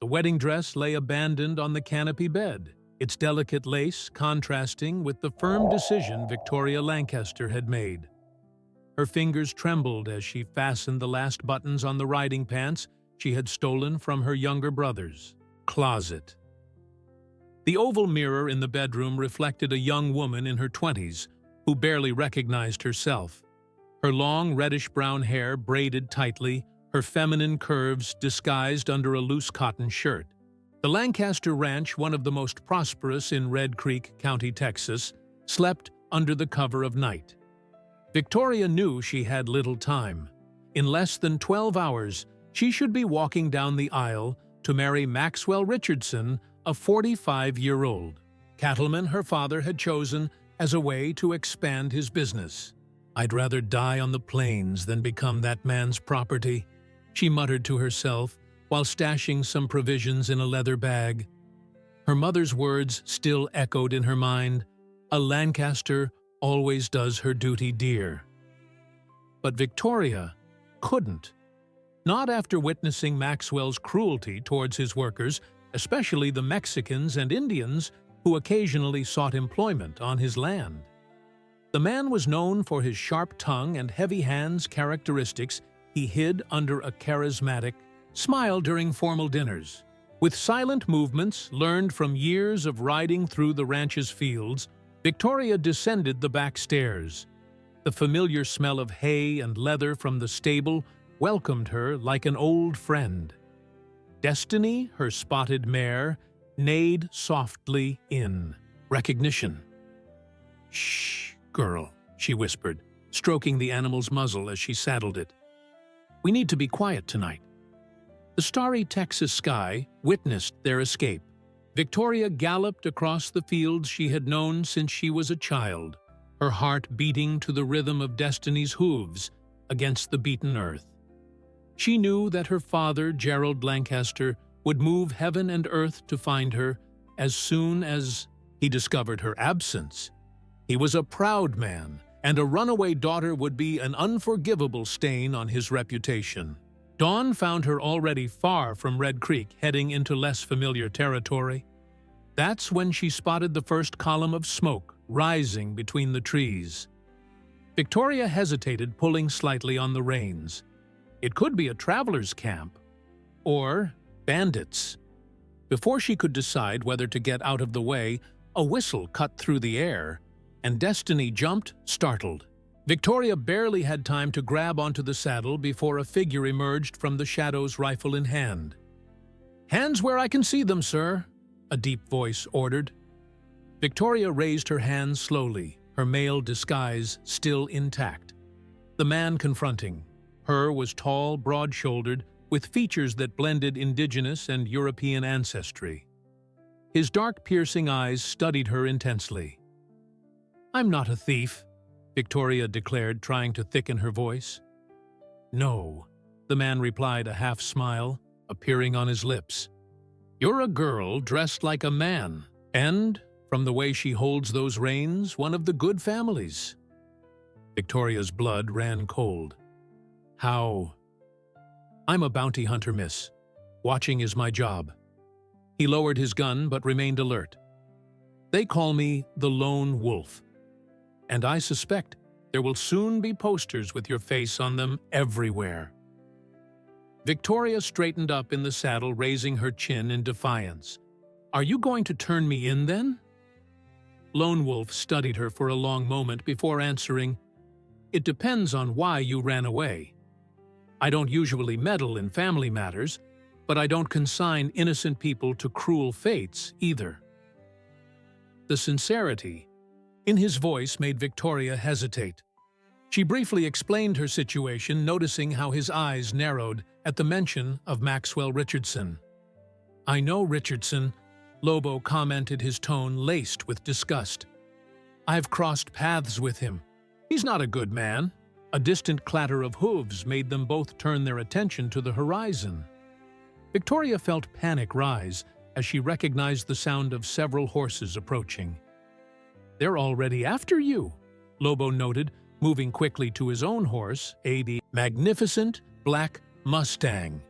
The wedding dress lay abandoned on the canopy bed, its delicate lace contrasting with the firm decision Victoria Lancaster had made. Her fingers trembled as she fastened the last buttons on the riding pants she had stolen from her younger brother's closet. The oval mirror in the bedroom reflected a young woman in her 20s who barely recognized herself. Her long reddish-brown hair braided tightly, her feminine curves disguised under a loose cotton shirt. The Lancaster Ranch, one of the most prosperous in Red Creek County, Texas, slept under the cover of night. Victoria knew she had little time. In less than 12 hours, she should be walking down the aisle to marry Maxwell Richardson, a 45-year-old cattleman her father had chosen as a way to expand his business. "I'd rather die on the plains than become that man's property," she muttered to herself while stashing some provisions in a leather bag. Her mother's words still echoed in her mind, "A Lancaster always does her duty, dear." But Victoria couldn't. Not after witnessing Maxwell's cruelty towards his workers, especially the Mexicans and Indians who occasionally sought employment on his land. The man was known for his sharp tongue and heavy hands characteristics he hid under a charismatic smile during formal dinners. With silent movements learned from years of riding through the ranch's fields, Victoria descended the back stairs. The familiar smell of hay and leather from the stable welcomed her like an old friend. Destiny, her spotted mare, neighed softly in recognition. "Shh, girl," she whispered, stroking the animal's muzzle as she saddled it. "We need to be quiet tonight." The starry Texas sky witnessed their escape. Victoria galloped across the fields she had known since she was a child, her heart beating to the rhythm of Destiny's hooves against the beaten earth. She knew that her father, Gerald Lancaster, would move heaven and earth to find her as soon as he discovered her absence. He was a proud man, and a runaway daughter would be an unforgivable stain on his reputation. Dawn found her already far from Red Creek, heading into less familiar territory. That's when she spotted the first column of smoke rising between the trees. Victoria hesitated, pulling slightly on the reins. It could be a traveler's camp, or bandits. Before she could decide whether to get out of the way, a whistle cut through the air, and Destiny jumped, startled. Victoria barely had time to grab onto the saddle before a figure emerged from the shadows, rifle in hand. "Hands where I can see them, sir," a deep voice ordered. Victoria raised her hands slowly, her male disguise still intact. The man confronting her was tall, broad-shouldered, with features that blended indigenous and European ancestry. His dark, piercing eyes studied her intensely. "I'm not a thief," Victoria declared, trying to thicken her voice. "No," the man replied, a half-smile appearing on his lips. "You're a girl dressed like a man, and, from the way she holds those reins, one of the good families." Victoria's blood ran cold. "How?" "I'm a bounty hunter, miss. Watching is my job." He lowered his gun but remained alert. "They call me the Lone Wolf, and I suspect there will soon be posters with your face on them everywhere." Victoria straightened up in the saddle, raising her chin in defiance. "Are you going to turn me in, then?" Lone Wolf studied her for a long moment before answering, "It depends on why you ran away. I don't usually meddle in family matters, but I don't consign innocent people to cruel fates either." The sincerity in his voice made Victoria hesitate. She briefly explained her situation, noticing how his eyes narrowed at the mention of Maxwell Richardson. "I know Richardson," Lobo commented, his tone laced with disgust. "I've crossed paths with him. He's not a good man." A distant clatter of hooves made them both turn their attention to the horizon. Victoria felt panic rise as she recognized the sound of several horses approaching. "They're already after you," Lobo noted, moving quickly to his own horse, a magnificent black Mustang.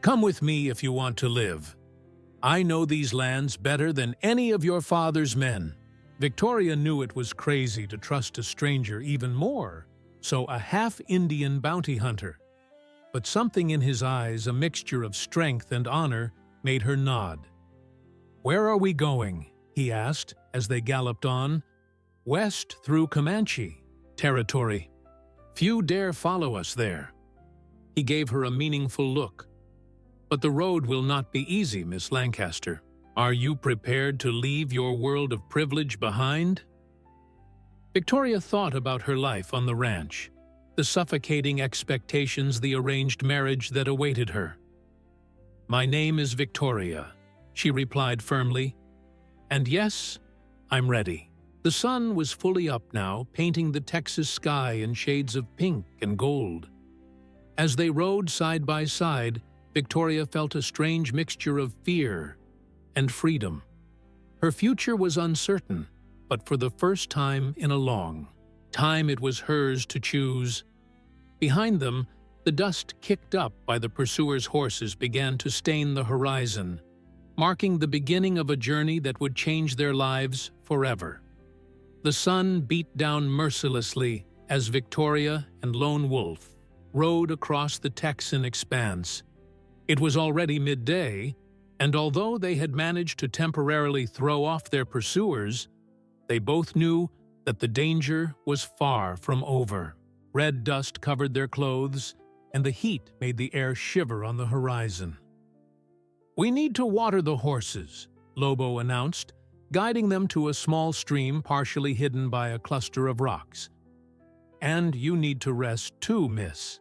Come with me if you want to live. I know these lands better than any of your father's men." Victoria knew it was crazy to trust a stranger even more, so a half-Indian bounty hunter. But something in his eyes, a mixture of strength and honor, made her nod. "Where are we going?" he asked as they galloped on. "West through Comanche territory. Few dare follow us there." He gave her a meaningful look. "But the road will not be easy, Miss Lancaster. Are you prepared to leave your world of privilege behind?" Victoria thought about her life on the ranch, the suffocating expectations, the arranged marriage that awaited her. "My name is Victoria," she replied firmly. "And yes, I'm ready." The sun was fully up now, painting the Texas sky in shades of pink and gold. As they rode side by side, Victoria felt a strange mixture of fear and freedom. Her future was uncertain, but for the first time in a long time it was hers to choose. Behind them, the dust kicked up by the pursuers' horses began to stain the horizon, marking the beginning of a journey that would change their lives forever. The sun beat down mercilessly as Victoria and Lone Wolf rode across the Texan expanse. It was already midday, and although they had managed to temporarily throw off their pursuers, they both knew that the danger was far from over. Red dust covered their clothes, and the heat made the air shiver on the horizon. "We need to water the horses," Lobo announced, guiding them to a small stream partially hidden by a cluster of rocks. "And you need to rest too, miss."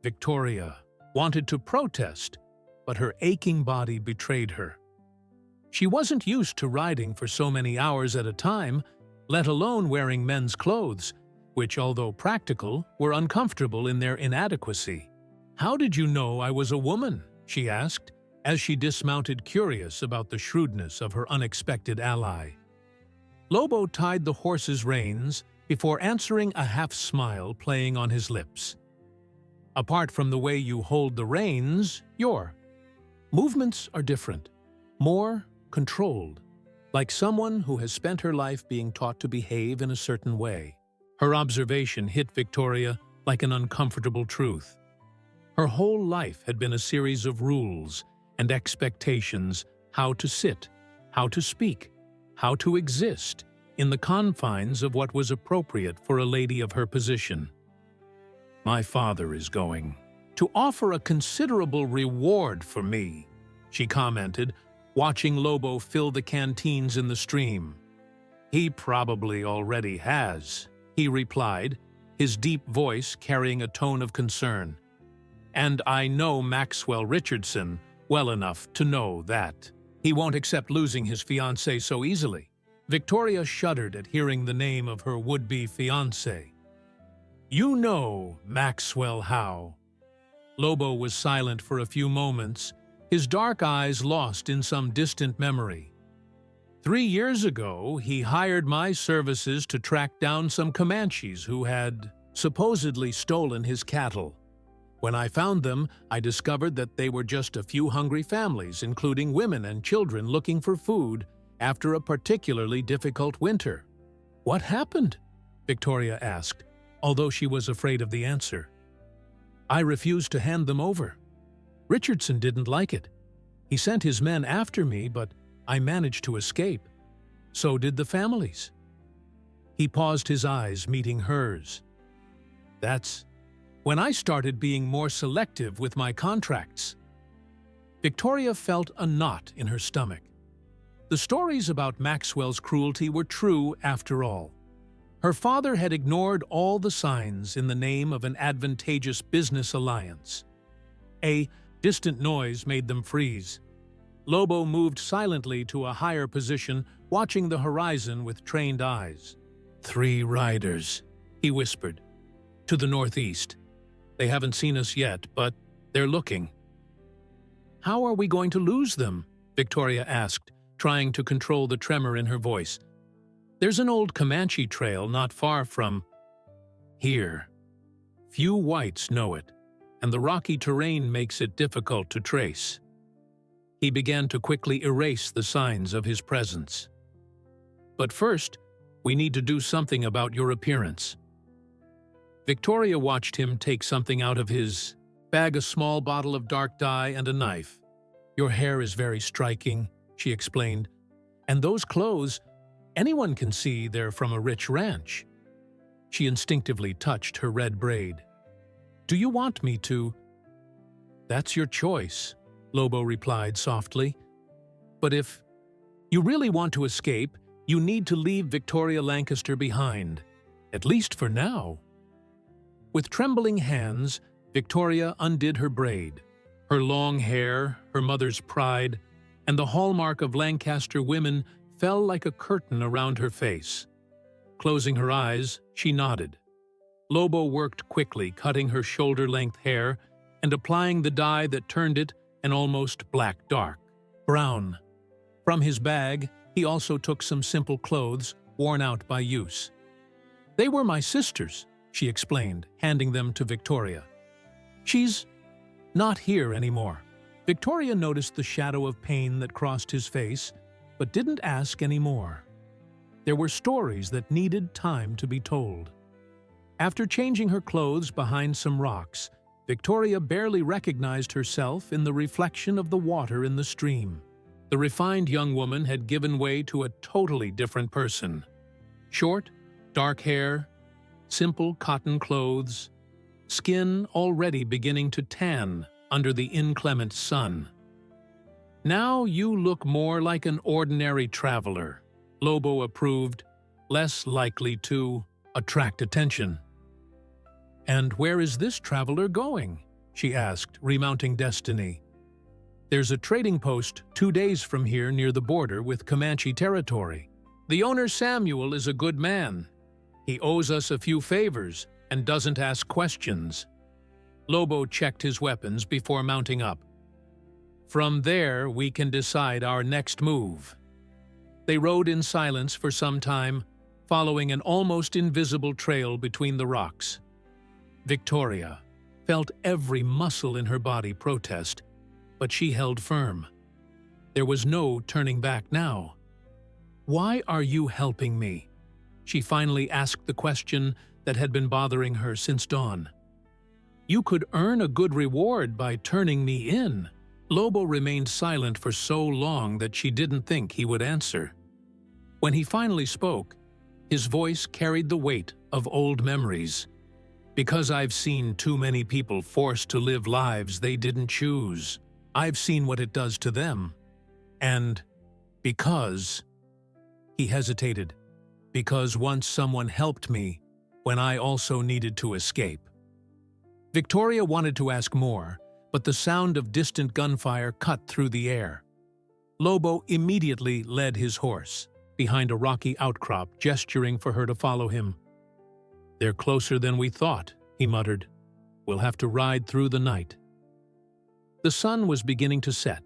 Victoria wanted to protest, but her aching body betrayed her. She wasn't used to riding for so many hours at a time, let alone wearing men's clothes, which, although practical, were uncomfortable in their inadequacy. "How did you know I was a woman?" she asked, as she dismounted, curious about the shrewdness of her unexpected ally. Lobo tied the horse's reins before answering, a half-smile playing on his lips. "Apart from the way you hold the reins, your movements are different, more controlled, like someone who has spent her life being taught to behave in a certain way." Her observation hit Victoria like an uncomfortable truth. Her whole life had been a series of rules and expectations: how to sit, how to speak, how to exist in the confines of what was appropriate for a lady of her position. "My father is going to offer a considerable reward for me," she commented, watching Lobo fill the canteens in the stream. "He probably already has," he replied, his deep voice carrying a tone of concern. "And I know Maxwell Richardson well enough to know that he won't accept losing his fiancée so easily." Victoria shuddered at hearing the name of her would-be fiancé. "You know Maxwell how?" Lobo was silent for a few moments, his dark eyes lost in some distant memory. 3 years ago, he hired my services to track down some Comanches who had supposedly stolen his cattle. When I found them, I discovered that they were just a few hungry families, including women and children, looking for food after a particularly difficult winter. "What happened?" Victoria asked, although she was afraid of the answer. "I refused to hand them over. Richardson didn't like it. He sent his men after me, but I managed to escape. So did the families." He paused, his eyes meeting hers. "That's when I started being more selective with my contracts." Victoria felt a knot in her stomach. The stories about Maxwell's cruelty were true after all. Her father had ignored all the signs in the name of an advantageous business alliance. A distant noise made them freeze. Lobo moved silently to a higher position, watching the horizon with trained eyes. 3 riders, he whispered. "To the northeast. They haven't seen us yet, but they're looking." "How are we going to lose them?" Victoria asked, trying to control the tremor in her voice. "There's an old Comanche trail not far from here. Few whites know it, and the rocky terrain makes it difficult to trace. He began to quickly erase the signs of his presence. But first, we need to do something about your appearance. Victoria watched him take something out of his bag, a small bottle of dark dye and a knife. Your hair is very striking, she explained. And those clothes, anyone can see they're from a rich ranch. She instinctively touched her red braid. Do you want me to? That's your choice, Lobo replied softly. But if you really want to escape, you need to leave Victoria Lancaster behind, at least for now. With trembling hands, Victoria undid her braid. Her long hair, her mother's pride, and the hallmark of Lancaster women fell like a curtain around her face. Closing her eyes, she nodded. Lobo worked quickly, cutting her shoulder-length hair and applying the dye that turned it an almost black-dark brown. From his bag, he also took some simple clothes worn out by use. They were my sister's, she explained, handing them to Victoria. She's not here anymore. Victoria noticed the shadow of pain that crossed his face, but didn't ask any more. There were stories that needed time to be told. After changing her clothes behind some rocks, Victoria barely recognized herself in the reflection of the water in the stream. The refined young woman had given way to a totally different person. Short, dark hair, simple cotton clothes, skin already beginning to tan under the inclement sun. Now you look more like an ordinary traveler, Lobo approved, less likely to attract attention. And where is this traveler going? She asked, remounting Destiny. There's a trading post 2 days from here near the border with Comanche territory. The owner Samuel is a good man. He owes us a few favors and doesn't ask questions. Lobo checked his weapons before mounting up. From there, we can decide our next move. They rode in silence for some time, following an almost invisible trail between the rocks. Victoria felt every muscle in her body protest, but she held firm. There was no turning back now. Why are you helping me? She finally asked the question that had been bothering her since dawn. You could earn a good reward by turning me in. Lobo remained silent for so long that she didn't think he would answer. When he finally spoke, his voice carried the weight of old memories. Because I've seen too many people forced to live lives they didn't choose. I've seen what it does to them. And because... He hesitated. Because once someone helped me when I also needed to escape. Victoria wanted to ask more, but the sound of distant gunfire cut through the air. Lobo immediately led his horse behind a rocky outcrop, gesturing for her to follow him. They're closer than we thought, he muttered. We'll have to ride through the night. The sun was beginning to set,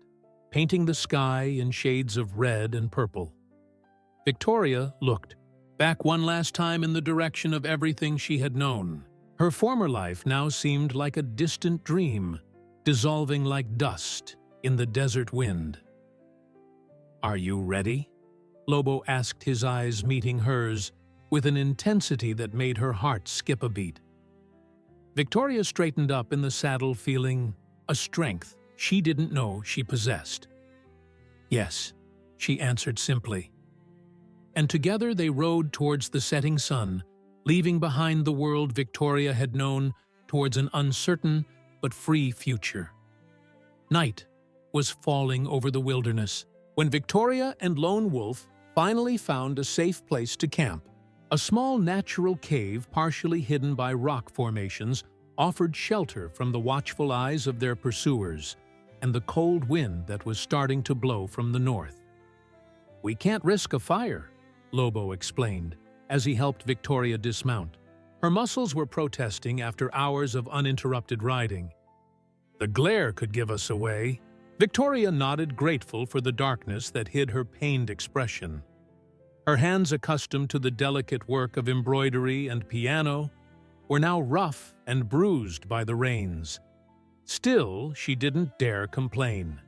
painting the sky in shades of red and purple. Victoria looked back one last time in the direction of everything she had known. Her former life now seemed like a distant dream, dissolving like dust in the desert wind. Are you ready? Lobo asked, his eyes meeting hers with an intensity that made her heart skip a beat. Victoria straightened up in the saddle, feeling a strength she didn't know she possessed. Yes, she answered simply. And together they rode towards the setting sun, leaving behind the world Victoria had known towards an uncertain but free future. Night was falling over the wilderness when Victoria and Lone Wolf finally found a safe place to camp. A small natural cave partially hidden by rock formations offered shelter from the watchful eyes of their pursuers and the cold wind that was starting to blow from the north. We can't risk a fire, Lobo explained as he helped Victoria dismount. Her muscles were protesting after hours of uninterrupted riding. The glare could give us away. Victoria nodded, grateful for the darkness that hid her pained expression. Her hands, accustomed to the delicate work of embroidery and piano, were now rough and bruised by the rains. Still, she didn't dare complain.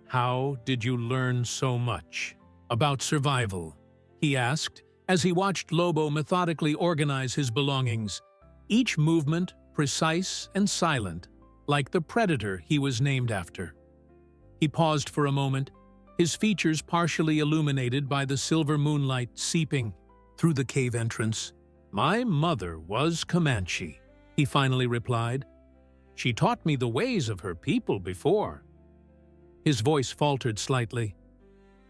"How did you learn so much about survival?" he asked as he watched Lobo methodically organize his belongings, each movement precise and silent, like the predator he was named after. He paused for a moment, his features partially illuminated by the silver moonlight seeping through the cave entrance. "My mother was Comanche," he finally replied. "She taught me the ways of her people before." His voice faltered slightly.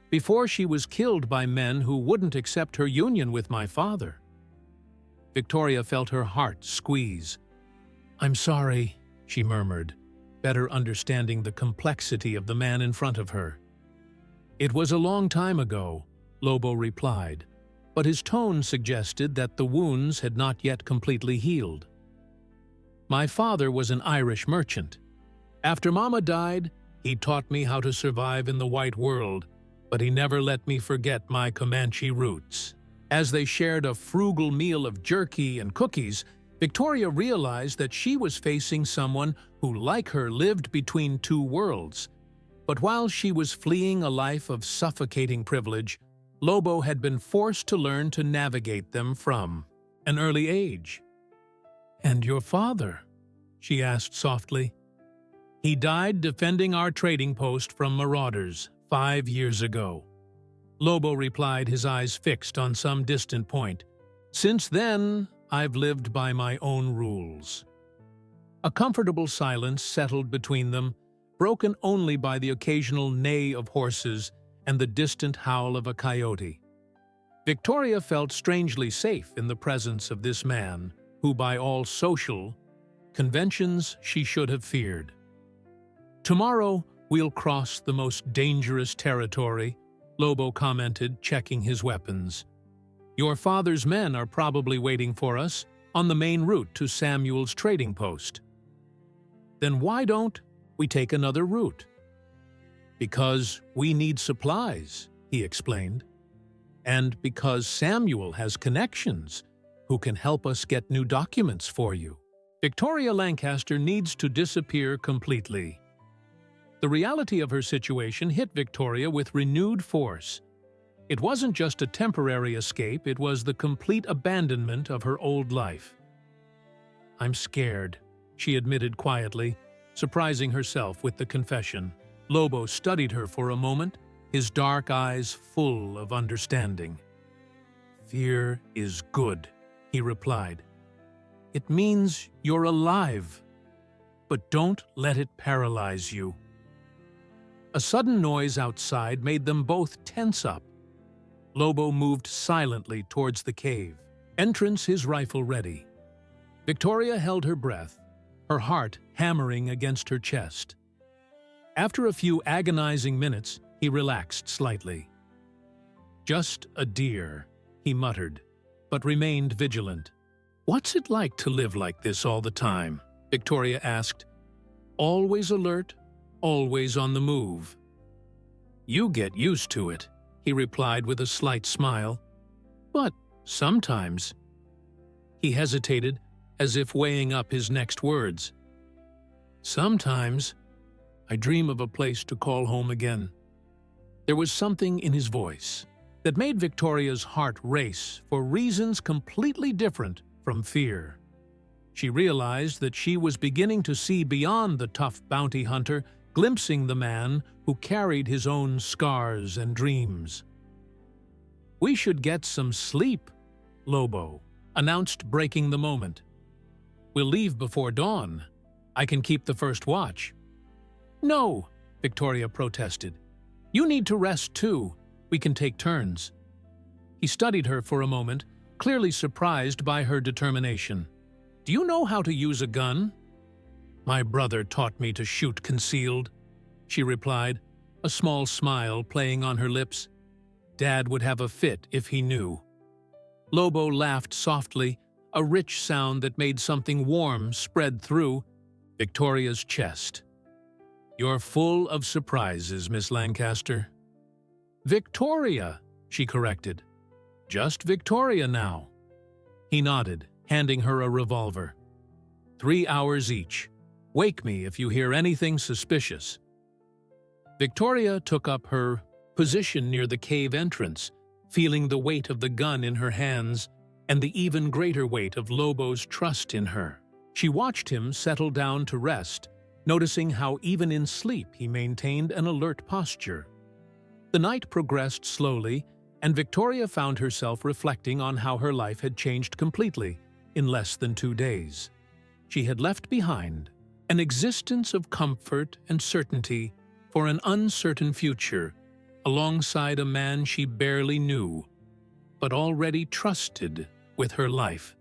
"Before she was killed by men who wouldn't accept her union with my father." Victoria felt her heart squeeze. "I'm sorry," she murmured, better understanding the complexity of the man in front of her. "It was a long time ago," Lobo replied, but his tone suggested that the wounds had not yet completely healed. "My father was an Irish merchant. After Mama died, he taught me how to survive in the white world, but he never let me forget my Comanche roots." As they shared a frugal meal of jerky and cookies, Victoria realized that she was facing someone who, like her, lived between two worlds. But while she was fleeing a life of suffocating privilege, Lobo had been forced to learn to navigate them from an early age. "And your father?" she asked softly. "He died defending our trading post from marauders 5 years ago." Lobo replied, his eyes fixed on some distant point. "Since then, I've lived by my own rules." A comfortable silence settled between them, broken only by the occasional neigh of horses and the distant howl of a coyote. Victoria felt strangely safe in the presence of this man, who by all social conventions she should have feared. "Tomorrow we'll cross the most dangerous territory," Lobo commented, checking his weapons. "Your father's men are probably waiting for us on the main route to Samuel's trading post." "Then why don't we take another route?" "Because we need supplies," he explained. "And because Samuel has connections who can help us get new documents for you. Victoria Lancaster needs to disappear completely." The reality of her situation hit Victoria with renewed force. It wasn't just a temporary escape, it was the complete abandonment of her old life. "I'm scared," she admitted quietly, surprising herself with the confession. Lobo studied her for a moment, his dark eyes full of understanding. "Fear is good," he replied. "It means you're alive, but don't let it paralyze you." A sudden noise outside made them both tense up. Lobo moved silently towards the cave, entrance his rifle ready. Victoria held her breath, her heart hammering against her chest. After a few agonizing minutes, he relaxed slightly. "Just a deer," he muttered, but remained vigilant. "What's it like to live like this all the time?" Victoria asked. "Always alert, always on the move." "You get used to it," he replied with a slight smile. "But sometimes—" He hesitated, as if weighing up his next words. "Sometimes I dream of a place to call home again." There was something in his voice that made Victoria's heart race for reasons completely different from fear. She realized that she was beginning to see beyond the tough bounty hunter, glimpsing the man who carried his own scars and dreams. "We should get some sleep," Lobo announced, breaking the moment. "We'll leave before dawn. I can keep the first watch." "No," Victoria protested. "You need to rest too. We can take turns." He studied her for a moment, clearly surprised by her determination. "Do you know how to use a gun?" "My brother taught me to shoot concealed," she replied, a small smile playing on her lips. "Dad would have a fit if he knew." Lobo laughed softly, a rich sound that made something warm spread through Victoria's chest. "You're full of surprises, Miss Lancaster." "Victoria," she corrected. "Just Victoria now." He nodded, handing her a revolver. 3 hours each. Wake me if you hear anything suspicious." Victoria took up her position near the cave entrance, feeling the weight of the gun in her hands and the even greater weight of Lobo's trust in her. She watched him settle down to rest, noticing how even in sleep he maintained an alert posture. The night progressed slowly, and Victoria found herself reflecting on how her life had changed completely in less than 2 days. She had left behind an existence of comfort and certainty for an uncertain future, alongside a man she barely knew, but already trusted with her life.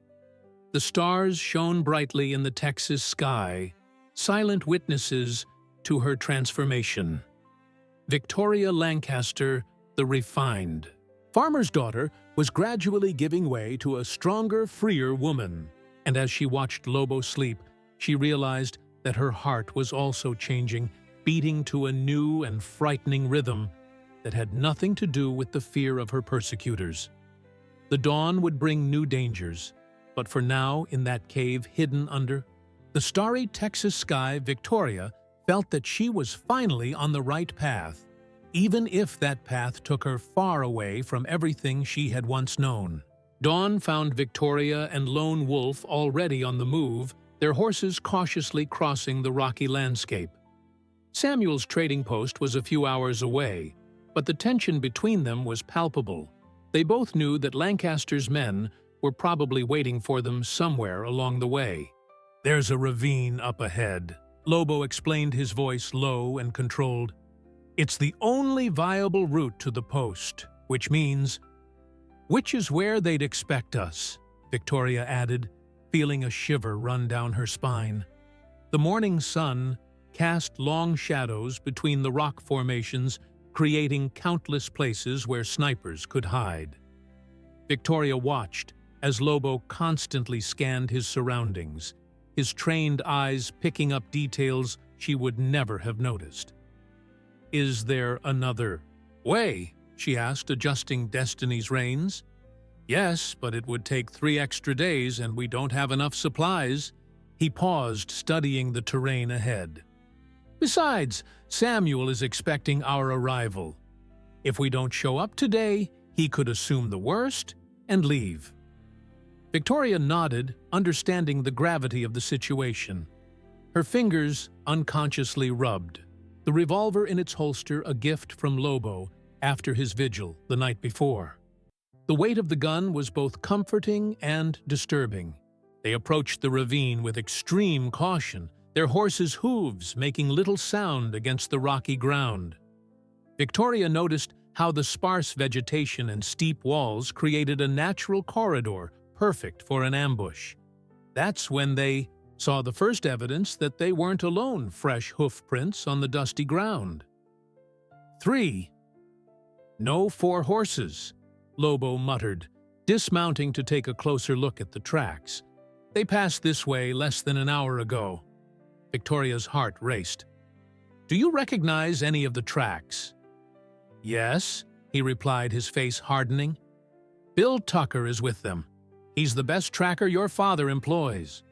The stars shone brightly in the Texas sky, silent witnesses to her transformation. Victoria Lancaster, the refined farmer's daughter, was gradually giving way to a stronger, freer woman, and as she watched Lobo sleep, she realized that her heart was also changing, beating to a new and frightening rhythm that had nothing to do with the fear of her persecutors. The dawn would bring new dangers, but for now, in that cave hidden under the starry Texas sky, Victoria felt that she was finally on the right path, even if that path took her far away from everything she had once known. Dawn found Victoria and Lone Wolf already on the move, their horses cautiously crossing the rocky landscape. Samuel's trading post was a few hours away, but the tension between them was palpable. They both knew that Lancaster's men were probably waiting for them somewhere along the way. "There's a ravine up ahead," Lobo explained, his voice low and controlled. "It's the only viable route to the post, which is where they'd expect us," Victoria added, feeling a shiver run down her spine. The morning sun cast long shadows between the rock formations, creating countless places where snipers could hide. Victoria watched as Lobo constantly scanned his surroundings, his trained eyes picking up details she would never have noticed. "Is there another way?" she asked, adjusting Destiny's reins. "Yes, but it would take 3 extra days and we don't have enough supplies." He paused, studying the terrain ahead. "Besides, Samuel is expecting our arrival. If we don't show up today, he could assume the worst and leave." Victoria nodded, understanding the gravity of the situation. Her fingers unconsciously rubbed, the revolver in its holster a gift from Lobo after his vigil the night before. The weight of the gun was both comforting and disturbing. They approached the ravine with extreme caution, their horses' hooves making little sound against the rocky ground. Victoria noticed how the sparse vegetation and steep walls created a natural corridor perfect for an ambush. That's when they saw the first evidence that they weren't alone, fresh hoof prints on the dusty ground. 3. "No 4 horses," Lobo muttered, dismounting to take a closer look at the tracks. "They passed this way less than an hour ago." Victoria's heart raced. "Do you recognize any of the tracks?" "Yes," he replied, his face hardening. "Bill Tucker is with them. He's the best tracker your father employs."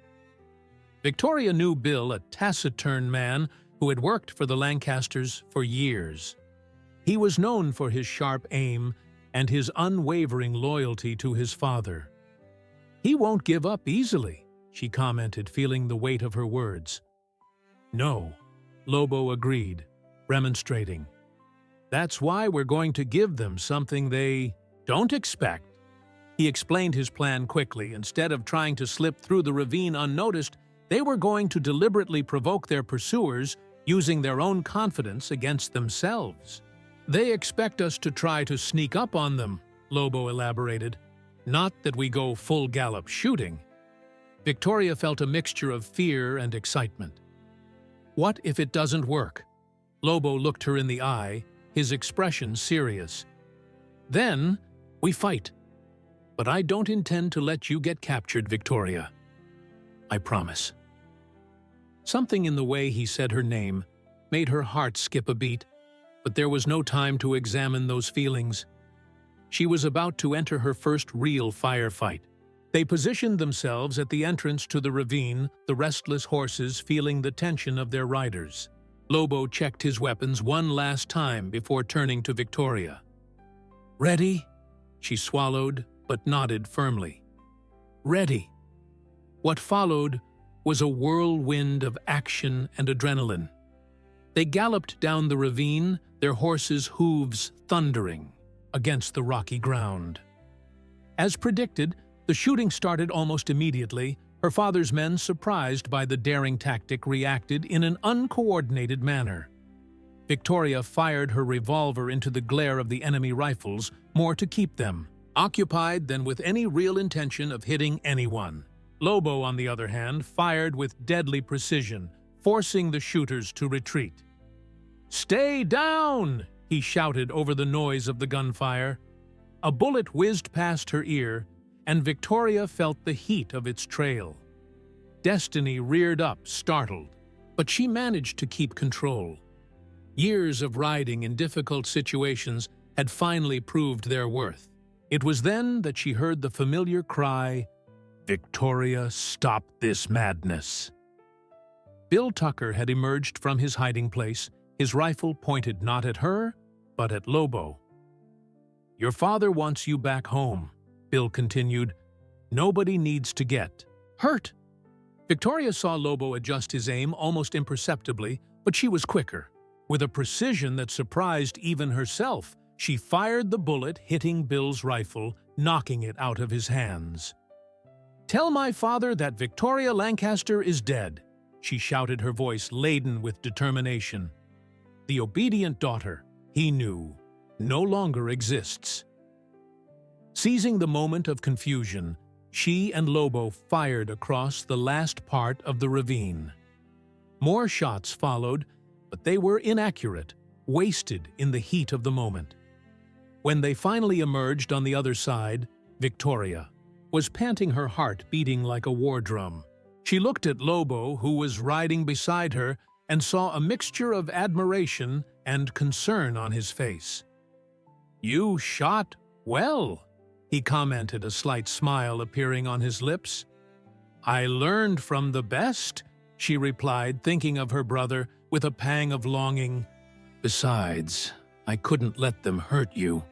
Victoria knew Bill, a taciturn man who had worked for the Lancasters for years. He was known for his sharp aim and his unwavering loyalty to his father. "He won't give up easily," she commented, feeling the weight of her words. "No," Lobo agreed, remonstrating. "That's why we're going to give them something they don't expect." He explained his plan quickly. Instead of trying to slip through the ravine unnoticed, they were going to deliberately provoke their pursuers, using their own confidence against themselves. "They expect us to try to sneak up on them," Lobo elaborated. "Not that we go full gallop shooting." Victoria felt a mixture of fear and excitement. What if it doesn't work? Lobo looked her in the eye, his expression serious. "Then we fight. But I don't intend to let you get captured, Victoria. I promise." Something in the way he said her name made her heart skip a beat, but there was no time to examine those feelings. She was about to enter her first real firefight. They positioned themselves at the entrance to the ravine, the restless horses feeling the tension of their riders. Lobo checked his weapons one last time before turning to Victoria. "Ready?" She swallowed, but nodded firmly. "Ready." What followed was a whirlwind of action and adrenaline. They galloped down the ravine, their horses' hooves thundering against the rocky ground. As predicted, the shooting started almost immediately. Her father's men, surprised by the daring tactic, reacted in an uncoordinated manner. Victoria fired her revolver into the glare of the enemy rifles, more to keep them occupied than with any real intention of hitting anyone. Lobo, on the other hand, fired with deadly precision, forcing the shooters to retreat. "Stay down!" he shouted over the noise of the gunfire. A bullet whizzed past her ear, and Victoria felt the heat of its trail. Destiny reared up, startled, but she managed to keep control. Years of riding in difficult situations had finally proved their worth. It was then that she heard the familiar cry, "Victoria, stop this madness." Bill Tucker had emerged from his hiding place, his rifle pointed not at her, but at Lobo. "Your father wants you back home," Bill continued. "Nobody needs to get hurt." Victoria saw Lobo adjust his aim almost imperceptibly, but she was quicker. With a precision that surprised even herself, she fired the bullet, hitting Bill's rifle, knocking it out of his hands. "Tell my father that Victoria Lancaster is dead," she shouted, her voice laden with determination. The obedient daughter, he knew, no longer exists. Seizing the moment of confusion, she and Lobo fired across the last part of the ravine. More shots followed, but they were inaccurate, wasted in the heat of the moment. When they finally emerged on the other side, Victoria was panting, her heart beating like a war drum. She looked at Lobo, who was riding beside her, and saw a mixture of admiration and concern on his face. "You shot well," he commented, a slight smile appearing on his lips. "I learned from the best," she replied, thinking of her brother with a pang of longing. "Besides, I couldn't let them hurt you."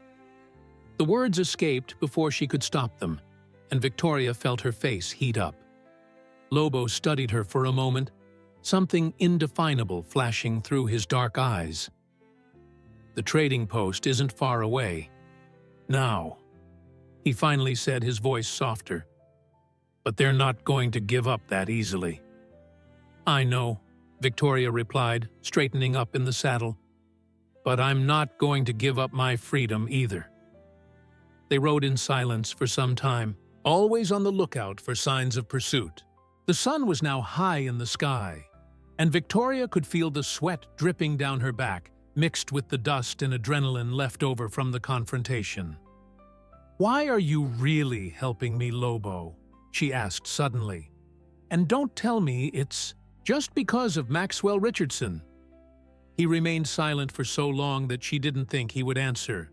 The words escaped before she could stop them, and Victoria felt her face heat up. Lobo studied her for a moment, something indefinable flashing through his dark eyes. "The trading post isn't far away. Now," he finally said, his voice softer. "But they're not going to give up that easily." "I know," Victoria replied, straightening up in the saddle. "But I'm not going to give up my freedom either." They rode in silence for some time, always on the lookout for signs of pursuit. The sun was now high in the sky, and Victoria could feel the sweat dripping down her back, mixed with the dust and adrenaline left over from the confrontation. "Why are you really helping me, Lobo?" she asked suddenly. "And don't tell me it's just because of Maxwell Richardson." He remained silent for so long that she didn't think he would answer.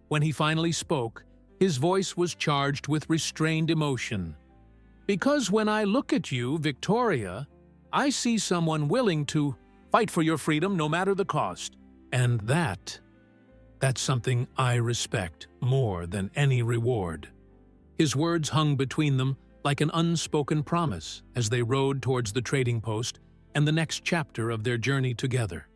When he finally spoke, his voice was charged with restrained emotion. "Because when I look at you, Victoria, I see someone willing to fight for your freedom no matter the cost. And that's something I respect more than any reward." His words hung between them like an unspoken promise as they rode towards the trading post and the next chapter of their journey together.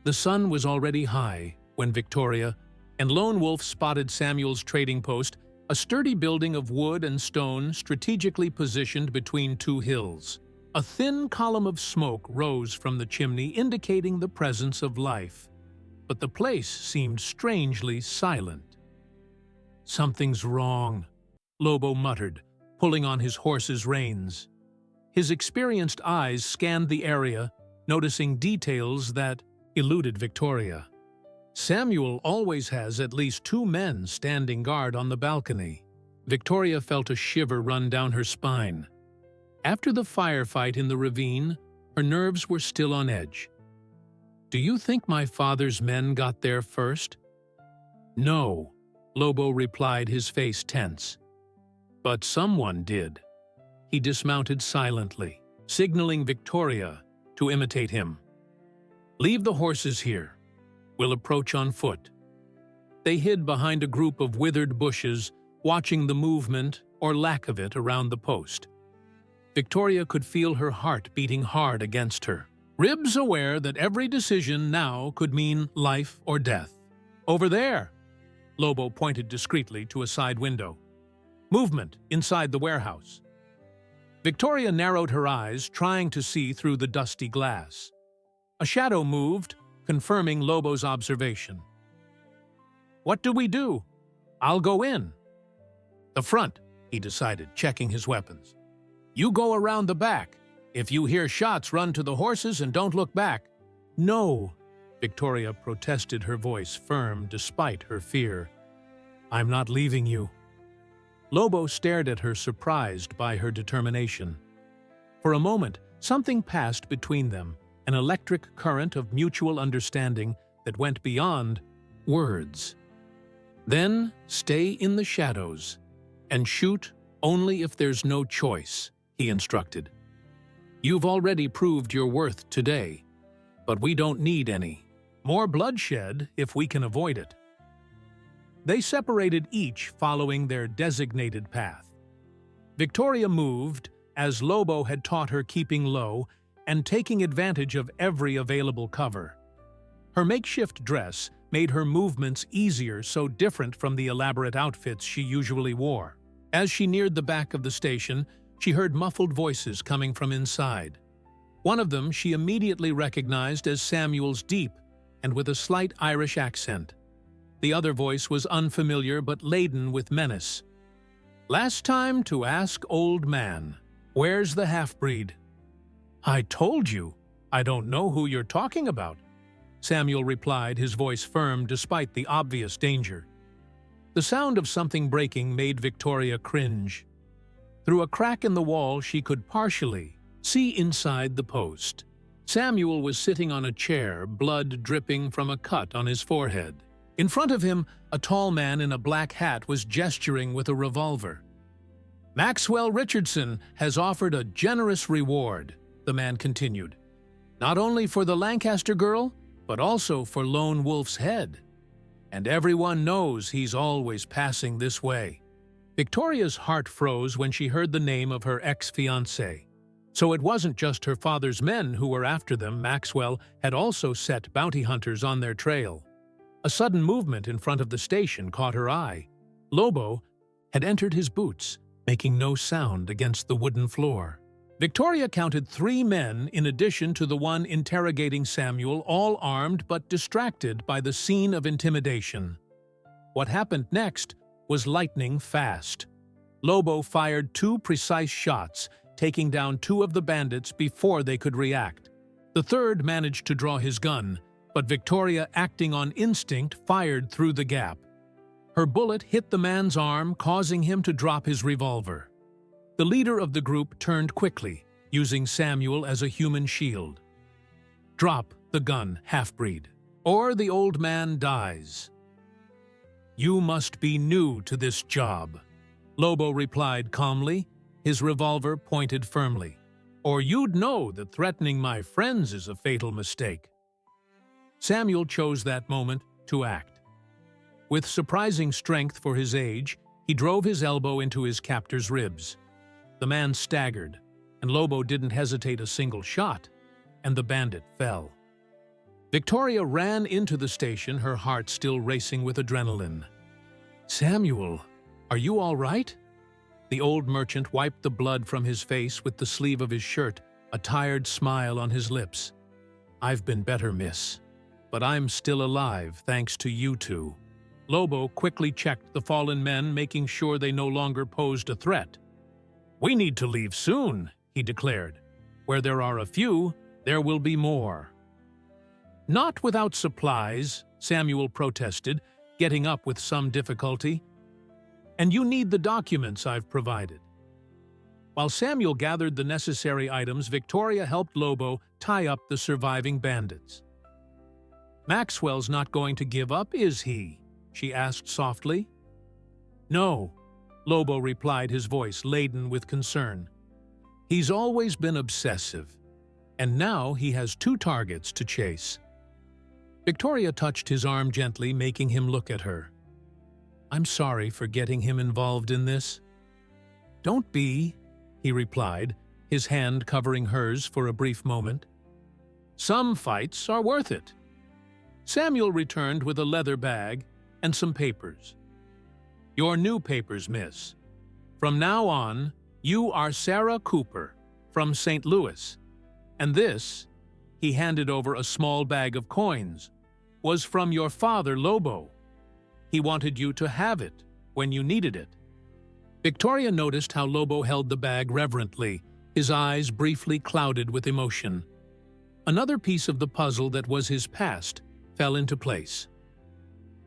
The sun was already high when Victoria and Lone Wolf spotted Samuel's trading post, a sturdy building of wood and stone strategically positioned between two hills. A thin column of smoke rose from the chimney, indicating the presence of life, but the place seemed strangely silent. "Something's wrong," Lobo muttered, pulling on his horse's reins. His experienced eyes scanned the area, noticing details that eluded Victoria. "Samuel always has at least 2 men standing guard on the balcony." Victoria felt a shiver run down her spine. After the firefight in the ravine, her nerves were still on edge. "Do you think my father's men got there first?" "No," Lobo replied, his face tense. But someone did. He dismounted silently, signaling Victoria to imitate him. "Leave the horses here. We'll approach on foot." They hid behind a group of withered bushes, watching the movement, or lack of it, around the post. Victoria could feel her heart beating hard against her, ribs aware that every decision now could mean life or death. "Over there!" Lobo pointed discreetly to a side window. Movement inside the warehouse. Victoria narrowed her eyes, trying to see through the dusty glass. A shadow moved, confirming Lobo's observation. "What do we do?" "I'll go in." "The front," he decided, checking his weapons. "You go around the back. If you hear shots, run to the horses and don't look back." "No," Victoria protested, her voice firm despite her fear. "I'm not leaving you." Lobo stared at her, surprised by her determination. For a moment, something passed between them, an electric current of mutual understanding that went beyond words. "Then stay in the shadows and shoot only if there's no choice," he instructed. "You've already proved your worth today, but we don't need any more bloodshed if we can avoid it." They separated, each following their designated path. Victoria moved, as Lobo had taught her, keeping low and taking advantage of every available cover. Her makeshift dress made her movements easier, so different from the elaborate outfits she usually wore. As she neared the back of the station, she heard muffled voices coming from inside. One of them she immediately recognized as Samuel's, deep and with a slight Irish accent. The other voice was unfamiliar but laden with menace. "Last time to ask, old man. Where's the half-breed?" "I told you. I don't know who you're talking about," Samuel replied, his voice firm despite the obvious danger. The sound of something breaking made Victoria cringe. Through a crack in the wall, she could partially see inside the post. Samuel was sitting on a chair, blood dripping from a cut on his forehead. In front of him, a tall man in a black hat was gesturing with a revolver. "Maxwell Richardson has offered a generous reward," the man continued. "Not only for the Lancaster girl, but also for Lone Wolf's head. And everyone knows he's always passing this way." Victoria's heart froze when she heard the name of her ex-fiancé. So it wasn't just her father's men who were after them. Maxwell had also set bounty hunters on their trail. A sudden movement in front of the station caught her eye. Lobo had entered his boots, making no sound against the wooden floor. Victoria counted 3 men in addition to the one interrogating Samuel, all armed but distracted by the scene of intimidation. What happened next was lightning fast. Lobo fired 2 precise shots, taking down 2 of the bandits before they could react. The third managed to draw his gun, but Victoria, acting on instinct, fired through the gap. Her bullet hit the man's arm, causing him to drop his revolver. The leader of the group turned quickly, using Samuel as a human shield. "Drop the gun, half-breed, or the old man dies." "You must be new to this job," Lobo replied calmly, his revolver pointed firmly. "Or you'd know that threatening my friends is a fatal mistake." Samuel chose that moment to act. With surprising strength for his age, he drove his elbow into his captor's ribs. The man staggered, and Lobo didn't hesitate a single shot, and the bandit fell. Victoria ran into the station, her heart still racing with adrenaline. "Samuel, are you all right?" The old merchant wiped the blood from his face with the sleeve of his shirt, a tired smile on his lips. "I've been better, miss. But I'm still alive, thanks to you two." Lobo quickly checked the fallen men, making sure they no longer posed a threat. "We need to leave soon," he declared. "Where there are a few, there will be more." "Not without supplies," Samuel protested, getting up with some difficulty. "And you need the documents I've provided." While Samuel gathered the necessary items, Victoria helped Lobo tie up the surviving bandits. "Maxwell's not going to give up, is he?" she asked softly. "No, Lobo replied, his voice laden with concern. He's always been obsessive, and now he has two targets to chase. Victoria touched his arm gently, making him look at her. I'm sorry for getting him involved in this. Don't be, he replied, his hand covering hers for a brief moment. Some fights are worth it. Samuel returned with a leather bag and some papers. Your new papers, miss. From now on, you are Sarah Cooper from St. Louis. And this, he handed over a small bag of coins, was from your father, Lobo. He wanted you to have it when you needed it. Victoria noticed how Lobo held the bag reverently, his eyes briefly clouded with emotion. Another piece of the puzzle that was his past fell into place.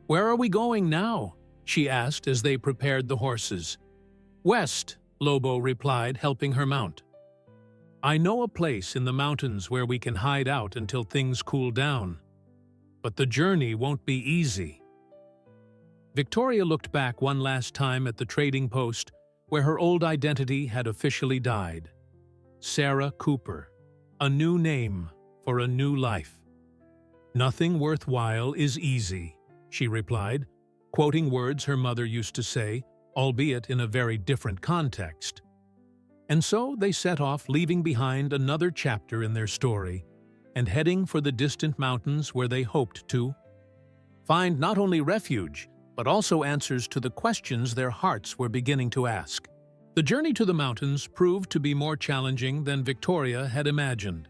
Where are we going now? She asked as they prepared the horses. West, Lobo replied, helping her mount. I know a place in the mountains where we can hide out until things cool down. But the journey won't be easy. Victoria looked back one last time at the trading post where her old identity had officially died. Sarah Cooper, a new name for a new life. Nothing worthwhile is easy, she replied, quoting words her mother used to say, albeit in a very different context. And so they set off, leaving behind another chapter in their story and heading for the distant mountains where they hoped to find not only refuge, but also answers to the questions their hearts were beginning to ask. The journey to the mountains proved to be more challenging than Victoria had imagined.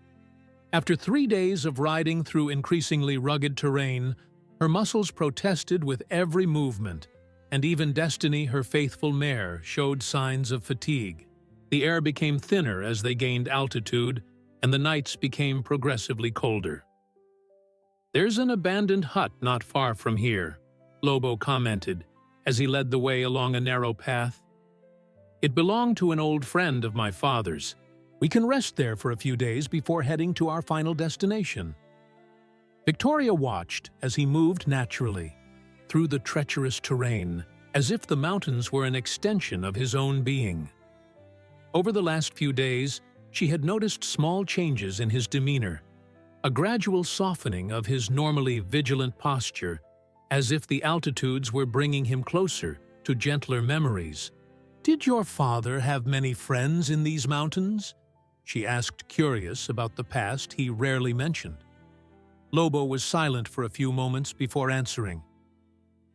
After 3 days of riding through increasingly rugged terrain, her muscles protested with every movement, and even Destiny, her faithful mare, showed signs of fatigue. The air became thinner as they gained altitude, and the nights became progressively colder. There's an abandoned hut not far from here, Lobo commented, as he led the way along a narrow path. It belonged to an old friend of my father's. We can rest there for a few days before heading to our final destination. Victoria watched as he moved naturally through the treacherous terrain, as if the mountains were an extension of his own being. Over the last few days, she had noticed small changes in his demeanor, a gradual softening of his normally vigilant posture, as if the altitudes were bringing him closer to gentler memories. Did your father have many friends in these mountains? She asked, curious about the past he rarely mentioned. Lobo was silent for a few moments before answering.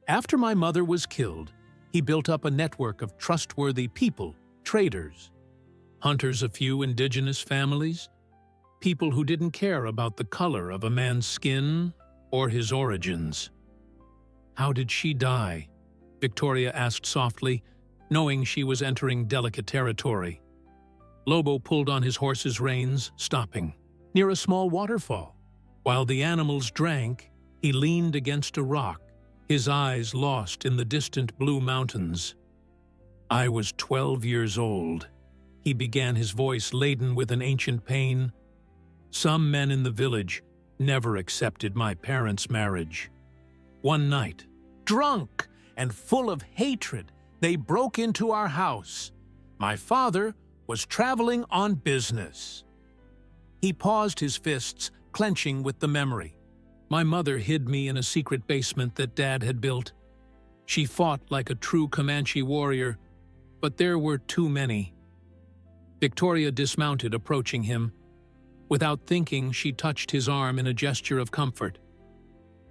After my mother was killed, he built up a network of trustworthy people, traders, hunters, a few indigenous families, people who didn't care about the color of a man's skin or his origins. How did she die? Victoria asked softly, knowing she was entering delicate territory. Lobo pulled on his horse's reins, stopping near a small waterfall. While the animals drank, he leaned against a rock, his eyes lost in the distant blue mountains. I was 12 years old. He began, his voice laden with an ancient pain. Some men in the village never accepted my parents' marriage. One night, drunk and full of hatred, they broke into our house. My father was traveling on business. He paused, his fists clenching with the memory. My mother hid me in a secret basement that Dad had built. She fought like a true Comanche warrior, but there were too many. Victoria dismounted, approaching him. Without thinking, she touched his arm in a gesture of comfort.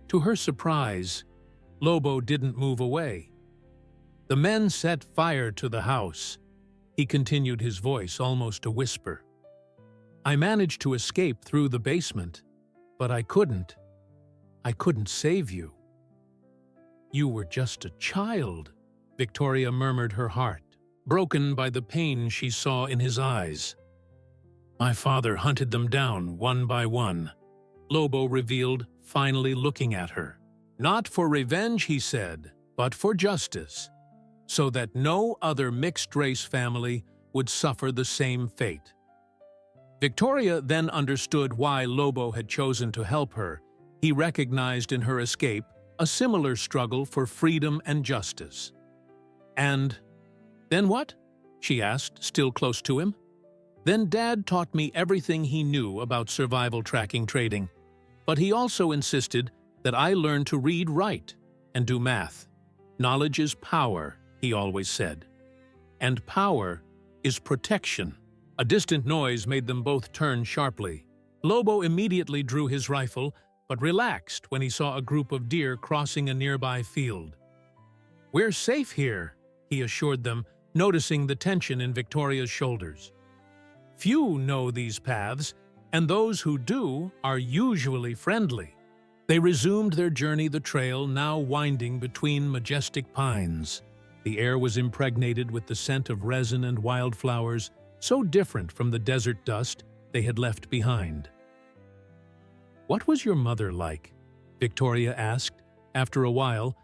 To her surprise, Lobo didn't move away. The men set fire to the house. He continued, his voice almost a whisper. I managed to escape through the basement, but I couldn't. I couldn't save you. You were just a child, Victoria murmured, her heart broken by the pain she saw in his eyes. My father hunted them down one by one, Lobo revealed, finally looking at her. Not for revenge, he said, but for justice, so that no other mixed-race family would suffer the same fate. Victoria then understood why Lobo had chosen to help her. He recognized in her escape a similar struggle for freedom and justice. And "Then what?" she asked, still close to him. "Then Dad taught me everything he knew about survival tracking trading, but he also insisted that I learn to read, write, and do math. Knowledge is power, he always said. And power is protection." A distant noise made them both turn sharply. Lobo immediately drew his rifle, but relaxed when he saw a group of deer crossing a nearby field. "We're safe here," he assured them, noticing the tension in Victoria's shoulders. "Few know these paths, and those who do are usually friendly." They resumed their journey, the trail now winding between majestic pines. The air was impregnated with the scent of resin and wildflowers, so different from the desert dust they had left behind. "What was your mother like?" Victoria asked, after a while,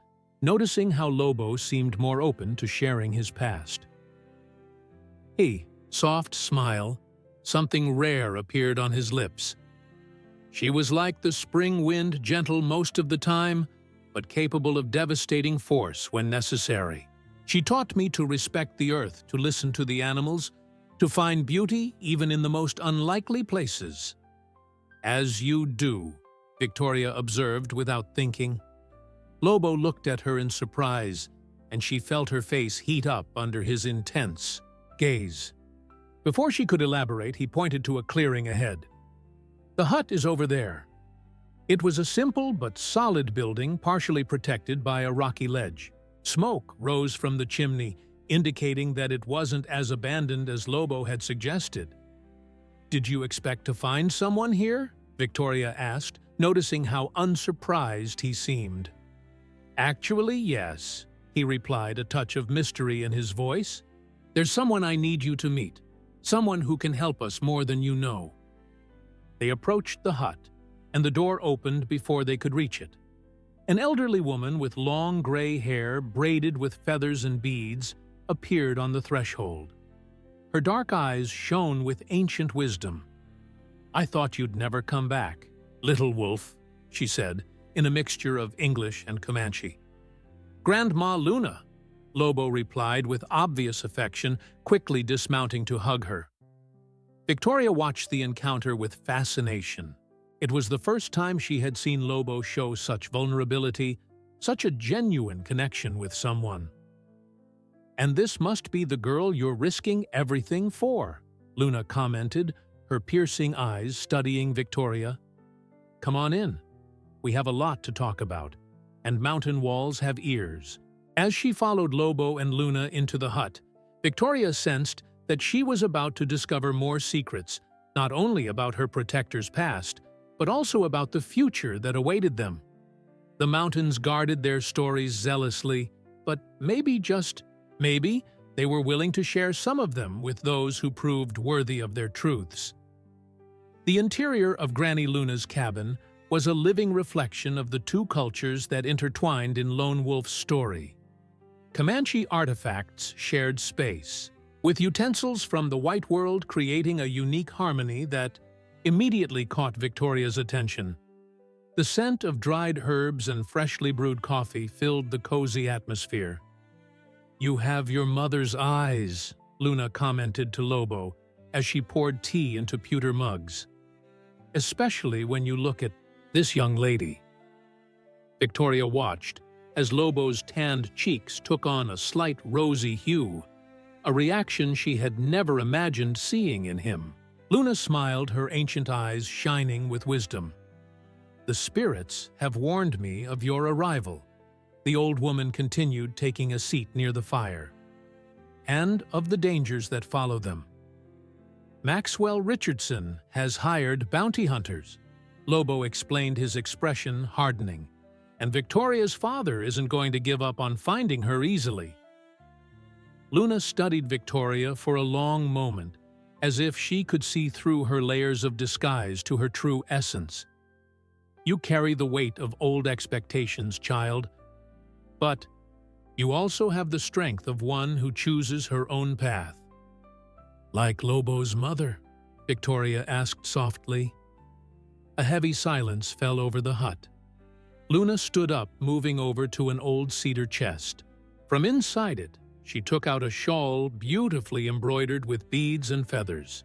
noticing how Lobo seemed more open to sharing his past. Soft smile, something rare appeared on his lips. "She was like the spring wind, gentle most of the time, but capable of devastating force when necessary. She taught me to respect the earth, to listen to the animals, to find beauty even in the most unlikely places." "As you do," Victoria observed without thinking. Lobo looked at her in surprise, and she felt her face heat up under his intense gaze. Before she could elaborate, he pointed to a clearing ahead. "The hut is over there." It was a simple but solid building, partially protected by a rocky ledge. Smoke rose from the chimney, indicating that it wasn't as abandoned as Lobo had suggested. "Did you expect to find someone here?" Victoria asked, noticing how unsurprised he seemed. "Actually, yes," he replied, a touch of mystery in his voice. "There's someone I need you to meet, someone who can help us more than you know." They approached the hut, and the door opened before they could reach it. An elderly woman with long gray hair braided with feathers and beads appeared on the threshold. Her dark eyes shone with ancient wisdom. "I thought you'd never come back, little wolf," she said, in a mixture of English and Comanche. "Grandma Luna," Lobo replied with obvious affection, quickly dismounting to hug her. Victoria watched the encounter with fascination. It was the first time she had seen Lobo show such vulnerability, such a genuine connection with someone. "And this must be the girl you're risking everything for," Luna commented, her piercing eyes studying Victoria. "Come on in. We have a lot to talk about, and mountain walls have ears." As she followed Lobo and Luna into the hut, Victoria sensed that she was about to discover more secrets, not only about her protector's past, but also about the future that awaited them. The mountains guarded their stories zealously, but maybe, just maybe, they were willing to share some of them with those who proved worthy of their truths. The interior of Granny Luna's cabin was a living reflection of the two cultures that intertwined in Lone Wolf's story. Comanche artifacts shared space, with utensils from the white world creating a unique harmony that immediately caught Victoria's attention. The scent of dried herbs and freshly brewed coffee filled the cozy atmosphere. "You have your mother's eyes," Luna commented to Lobo as she poured tea into pewter mugs. "Especially when you look at this young lady." Victoria watched as Lobo's tanned cheeks took on a slight rosy hue, a reaction she had never imagined seeing in him. Luna smiled, her ancient eyes shining with wisdom. "The spirits have warned me of your arrival," the old woman continued, taking a seat near the fire, "and of the dangers that follow them. Maxwell Richardson has hired bounty hunters." Lobo explained, his expression hardening. "And Victoria's father isn't going to give up on finding her easily." Luna studied Victoria for a long moment, as if she could see through her layers of disguise to her true essence. "You carry the weight of old expectations, child. But you also have the strength of one who chooses her own path." "Like Lobo's mother?" Victoria asked softly. A heavy silence fell over the hut. Luna stood up, moving over to an old cedar chest. From inside it, she took out a shawl beautifully embroidered with beads and feathers.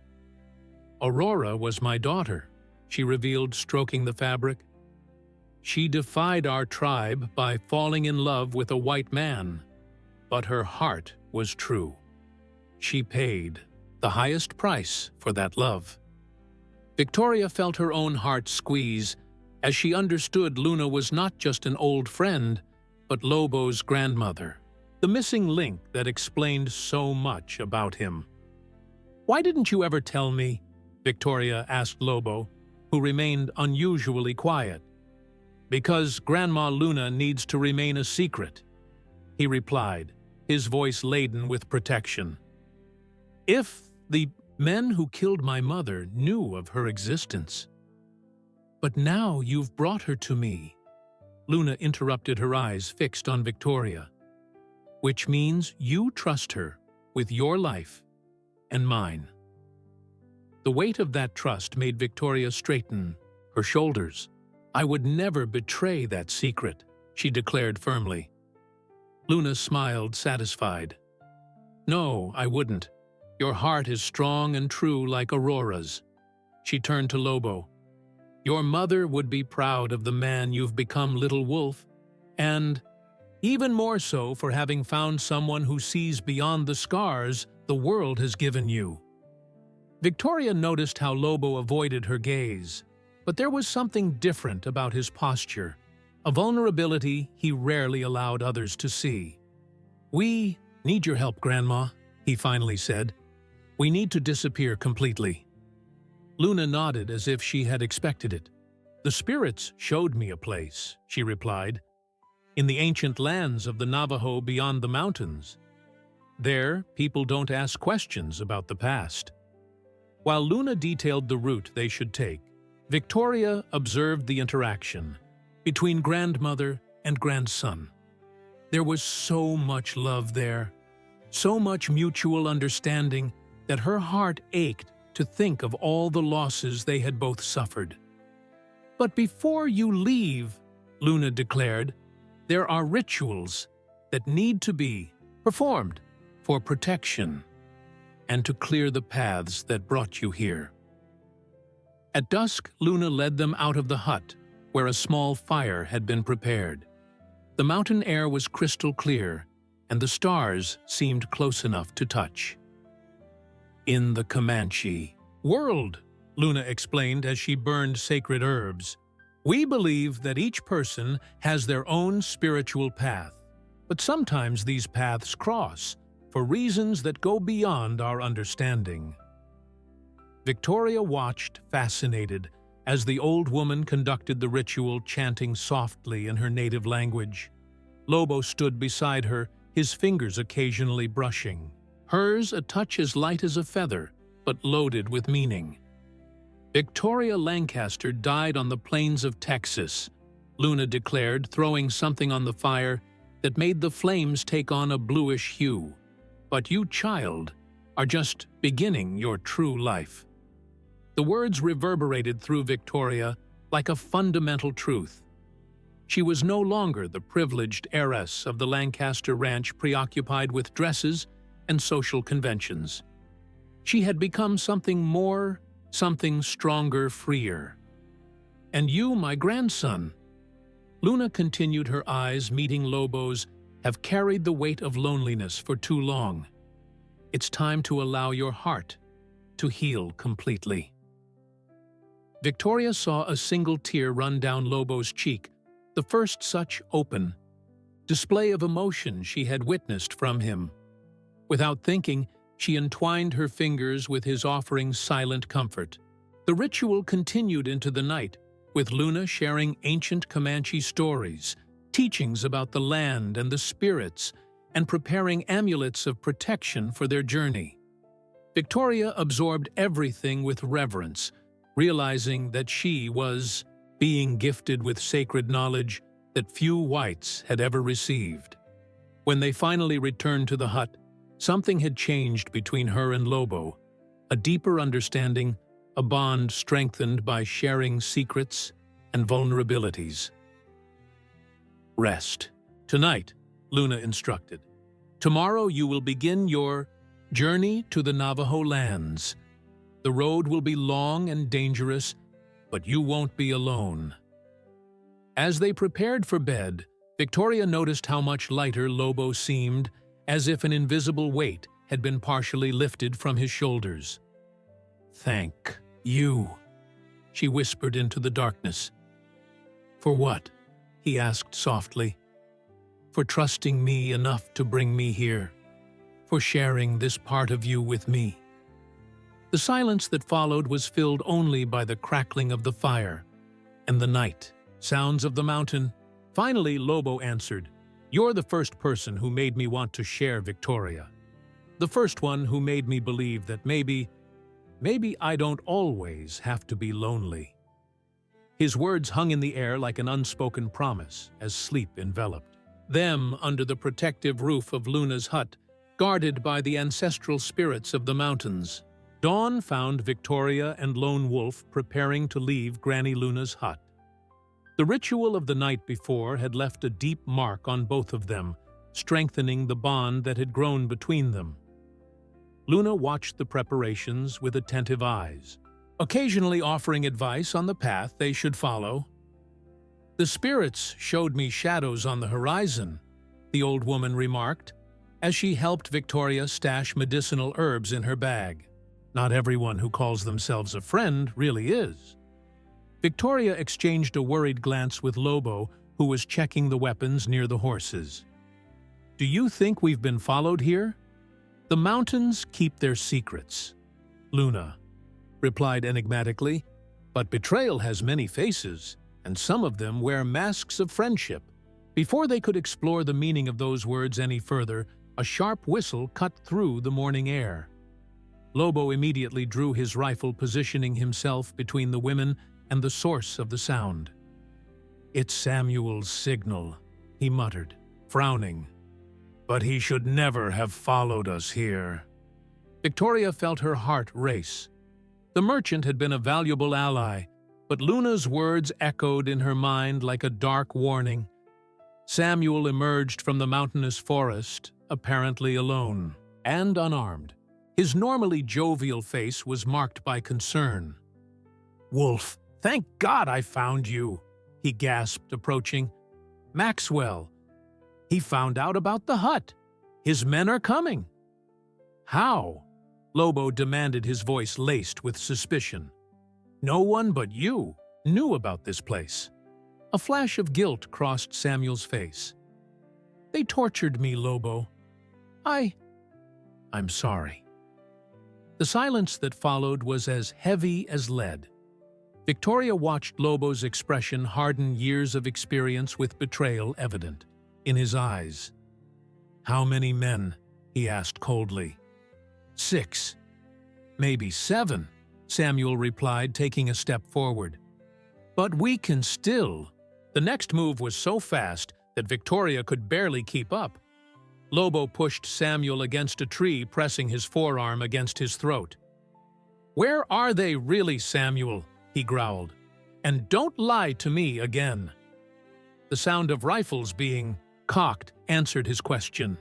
"Aurora was my daughter," she revealed, stroking the fabric. "She defied our tribe by falling in love with a white man, but her heart was true. She paid the highest price for that love." Victoria felt her own heart squeeze as she understood Luna was not just an old friend, but Lobo's grandmother, the missing link that explained so much about him. "Why didn't you ever tell me?" Victoria asked Lobo, who remained unusually quiet. "Because Grandma Luna needs to remain a secret," he replied, his voice laden with protection. "If the men who killed my mother knew of her existence." "But now you've brought her to me," Luna interrupted, her eyes fixed on Victoria. "Which means you trust her with your life and mine." The weight of that trust made Victoria straighten her shoulders. "I would never betray that secret," she declared firmly. Luna smiled, satisfied. "No, I wouldn't. Your heart is strong and true like Aurora's." She turned to Lobo. "Your mother would be proud of the man you've become, little wolf, and even more so for having found someone who sees beyond the scars the world has given you." Victoria noticed how Lobo avoided her gaze, but there was something different about his posture, a vulnerability he rarely allowed others to see. "We need your help, Grandma," he finally said. "We need to disappear completely." Luna nodded as if she had expected it. "The spirits showed me a place," she replied, "in the ancient lands of the Navajo beyond the mountains. There, people don't ask questions about the past." While Luna detailed the route they should take, Victoria observed the interaction between grandmother and grandson. There was so much love there, so much mutual understanding that her heart ached to think of all the losses they had both suffered. "But before you leave," Luna declared, "there are rituals that need to be performed for protection and to clear the paths that brought you here." At dusk, Luna led them out of the hut, where a small fire had been prepared. The mountain air was crystal clear, and the stars seemed close enough to touch. "In the Comanche world," Luna explained as she burned sacred herbs, "we believe that each person has their own spiritual path, but sometimes these paths cross for reasons that go beyond our understanding." Victoria watched, fascinated, as the old woman conducted the ritual, chanting softly in her native language. Lobo stood beside her, his fingers occasionally brushing. Hers a touch as light as a feather, but loaded with meaning. "Victoria Lancaster died on the plains of Texas," Luna declared, throwing something on the fire that made the flames take on a bluish hue. "But you, child, are just beginning your true life." The words reverberated through Victoria like a fundamental truth. She was no longer the privileged heiress of the Lancaster ranch preoccupied with dresses and social conventions. She had become something more, something stronger, freer. "And you, my grandson," Luna continued, her eyes meeting Lobo's, "have carried the weight of loneliness for too long. It's time to allow your heart to heal completely." Victoria saw a single tear run down Lobo's cheek, the first such open display of emotion she had witnessed from him. Without thinking, she entwined her fingers with his, offering silent comfort. The ritual continued into the night, with Luna sharing ancient Comanche stories, teachings about the land and the spirits, and preparing amulets of protection for their journey. Victoria absorbed everything with reverence, realizing that she was being gifted with sacred knowledge that few whites had ever received. When they finally returned to the hut, something had changed between her and Lobo, a deeper understanding, a bond strengthened by sharing secrets and vulnerabilities. "Rest. Tonight," Luna instructed. Tomorrow you will begin your journey to the Navajo lands. The road will be long and dangerous, but you won't be alone." As they prepared for bed, Victoria noticed how much lighter Lobo seemed, as if an invisible weight had been partially lifted from his shoulders. "Thank you," she whispered into the darkness. "For what?" he asked softly. "For trusting me enough to bring me here, for sharing this part of you with me." The silence that followed was filled only by the crackling of the fire and the night, sounds of the mountain. Finally, Lobo answered, "You're the first person who made me want to share, Victoria. The first one who made me believe that maybe I don't always have to be lonely." His words hung in the air like an unspoken promise as sleep enveloped them under the protective roof of Luna's hut, guarded by the ancestral spirits of the mountains. Dawn found Victoria and Lone Wolf preparing to leave Granny Luna's hut. The ritual of the night before had left a deep mark on both of them, strengthening the bond that had grown between them. Luna watched the preparations with attentive eyes, occasionally offering advice on the path they should follow. "The spirits showed me shadows on the horizon," the old woman remarked, as she helped Victoria stash medicinal herbs in her bag. "Not everyone who calls themselves a friend really is." Victoria exchanged a worried glance with Lobo, who was checking the weapons near the horses. "Do you think we've been followed here?" "The mountains keep their secrets," Luna replied enigmatically, "but betrayal has many faces, and some of them wear masks of friendship." Before they could explore the meaning of those words any further, a sharp whistle cut through the morning air. Lobo immediately drew his rifle, positioning himself between the women and the source of the sound. "It's Samuel's signal," he muttered, frowning. "But he should never have followed us here." Victoria felt her heart race. The merchant had been a valuable ally, but Luna's words echoed in her mind like a dark warning. Samuel emerged from the mountainous forest, apparently alone and unarmed. His normally jovial face was marked by concern. "Wolf, thank God I found you," he gasped, approaching. "Maxwell, he found out about the hut. His men are coming." "How?" Lobo demanded, his voice laced with suspicion. "No one but you knew about this place." A flash of guilt crossed Samuel's face. "They tortured me, Lobo. I'm sorry." The silence that followed was as heavy as lead. Victoria watched Lobo's expression harden, years of experience with betrayal evident in his eyes. "How many men?" he asked coldly. "6, maybe 7, Samuel replied, taking a step forward. "But we can still." The next move was so fast that Victoria could barely keep up. Lobo pushed Samuel against a tree, pressing his forearm against his throat. "Where are they really, Samuel?" he growled. "And don't lie to me again." The sound of rifles being cocked answered his question.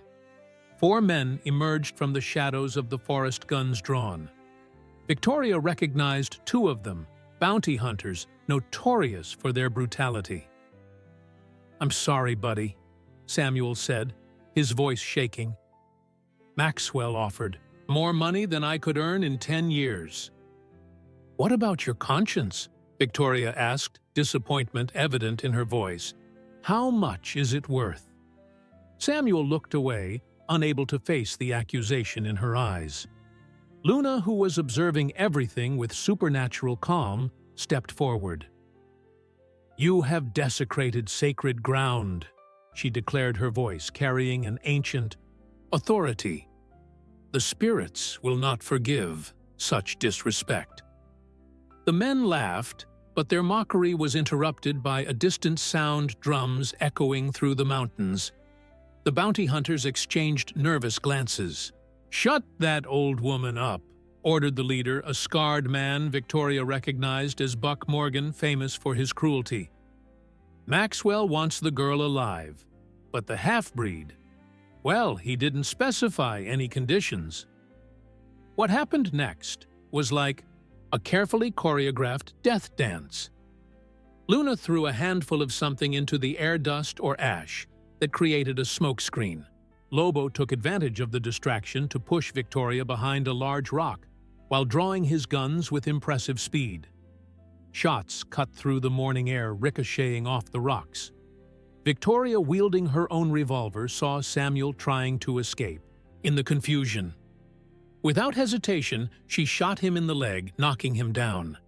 4 men emerged from the shadows of the forest, guns drawn. Victoria recognized 2 of them, bounty hunters notorious for their brutality. "I'm sorry, buddy," Samuel said, his voice shaking. "Maxwell offered more money than I could earn in 10 years. "What about your conscience?" Victoria asked, disappointment evident in her voice. "How much is it worth?" Samuel looked away, unable to face the accusation in her eyes. Luna, who was observing everything with supernatural calm, stepped forward. "You have desecrated sacred ground," she declared, her voice carrying an ancient authority. "The spirits will not forgive such disrespect." The men laughed, but their mockery was interrupted by a distant sound, drums echoing through the mountains. The bounty hunters exchanged nervous glances. "Shut that old woman up," ordered the leader, a scarred man Victoria recognized as Buck Morgan, famous for his cruelty. "Maxwell wants the girl alive, but the half-breed, Well, he didn't specify any conditions. What happened next was like a carefully choreographed death dance. Luna threw a handful of something into the air dust or ash that created a smoke screen. Lobo took advantage of the distraction to push Victoria behind a large rock while drawing his guns with impressive speed. Shots cut through the morning air, ricocheting off the rocks. Victoria, wielding her own revolver, saw Samuel trying to escape. In the confusion, without hesitation, she shot him in the leg, knocking him down.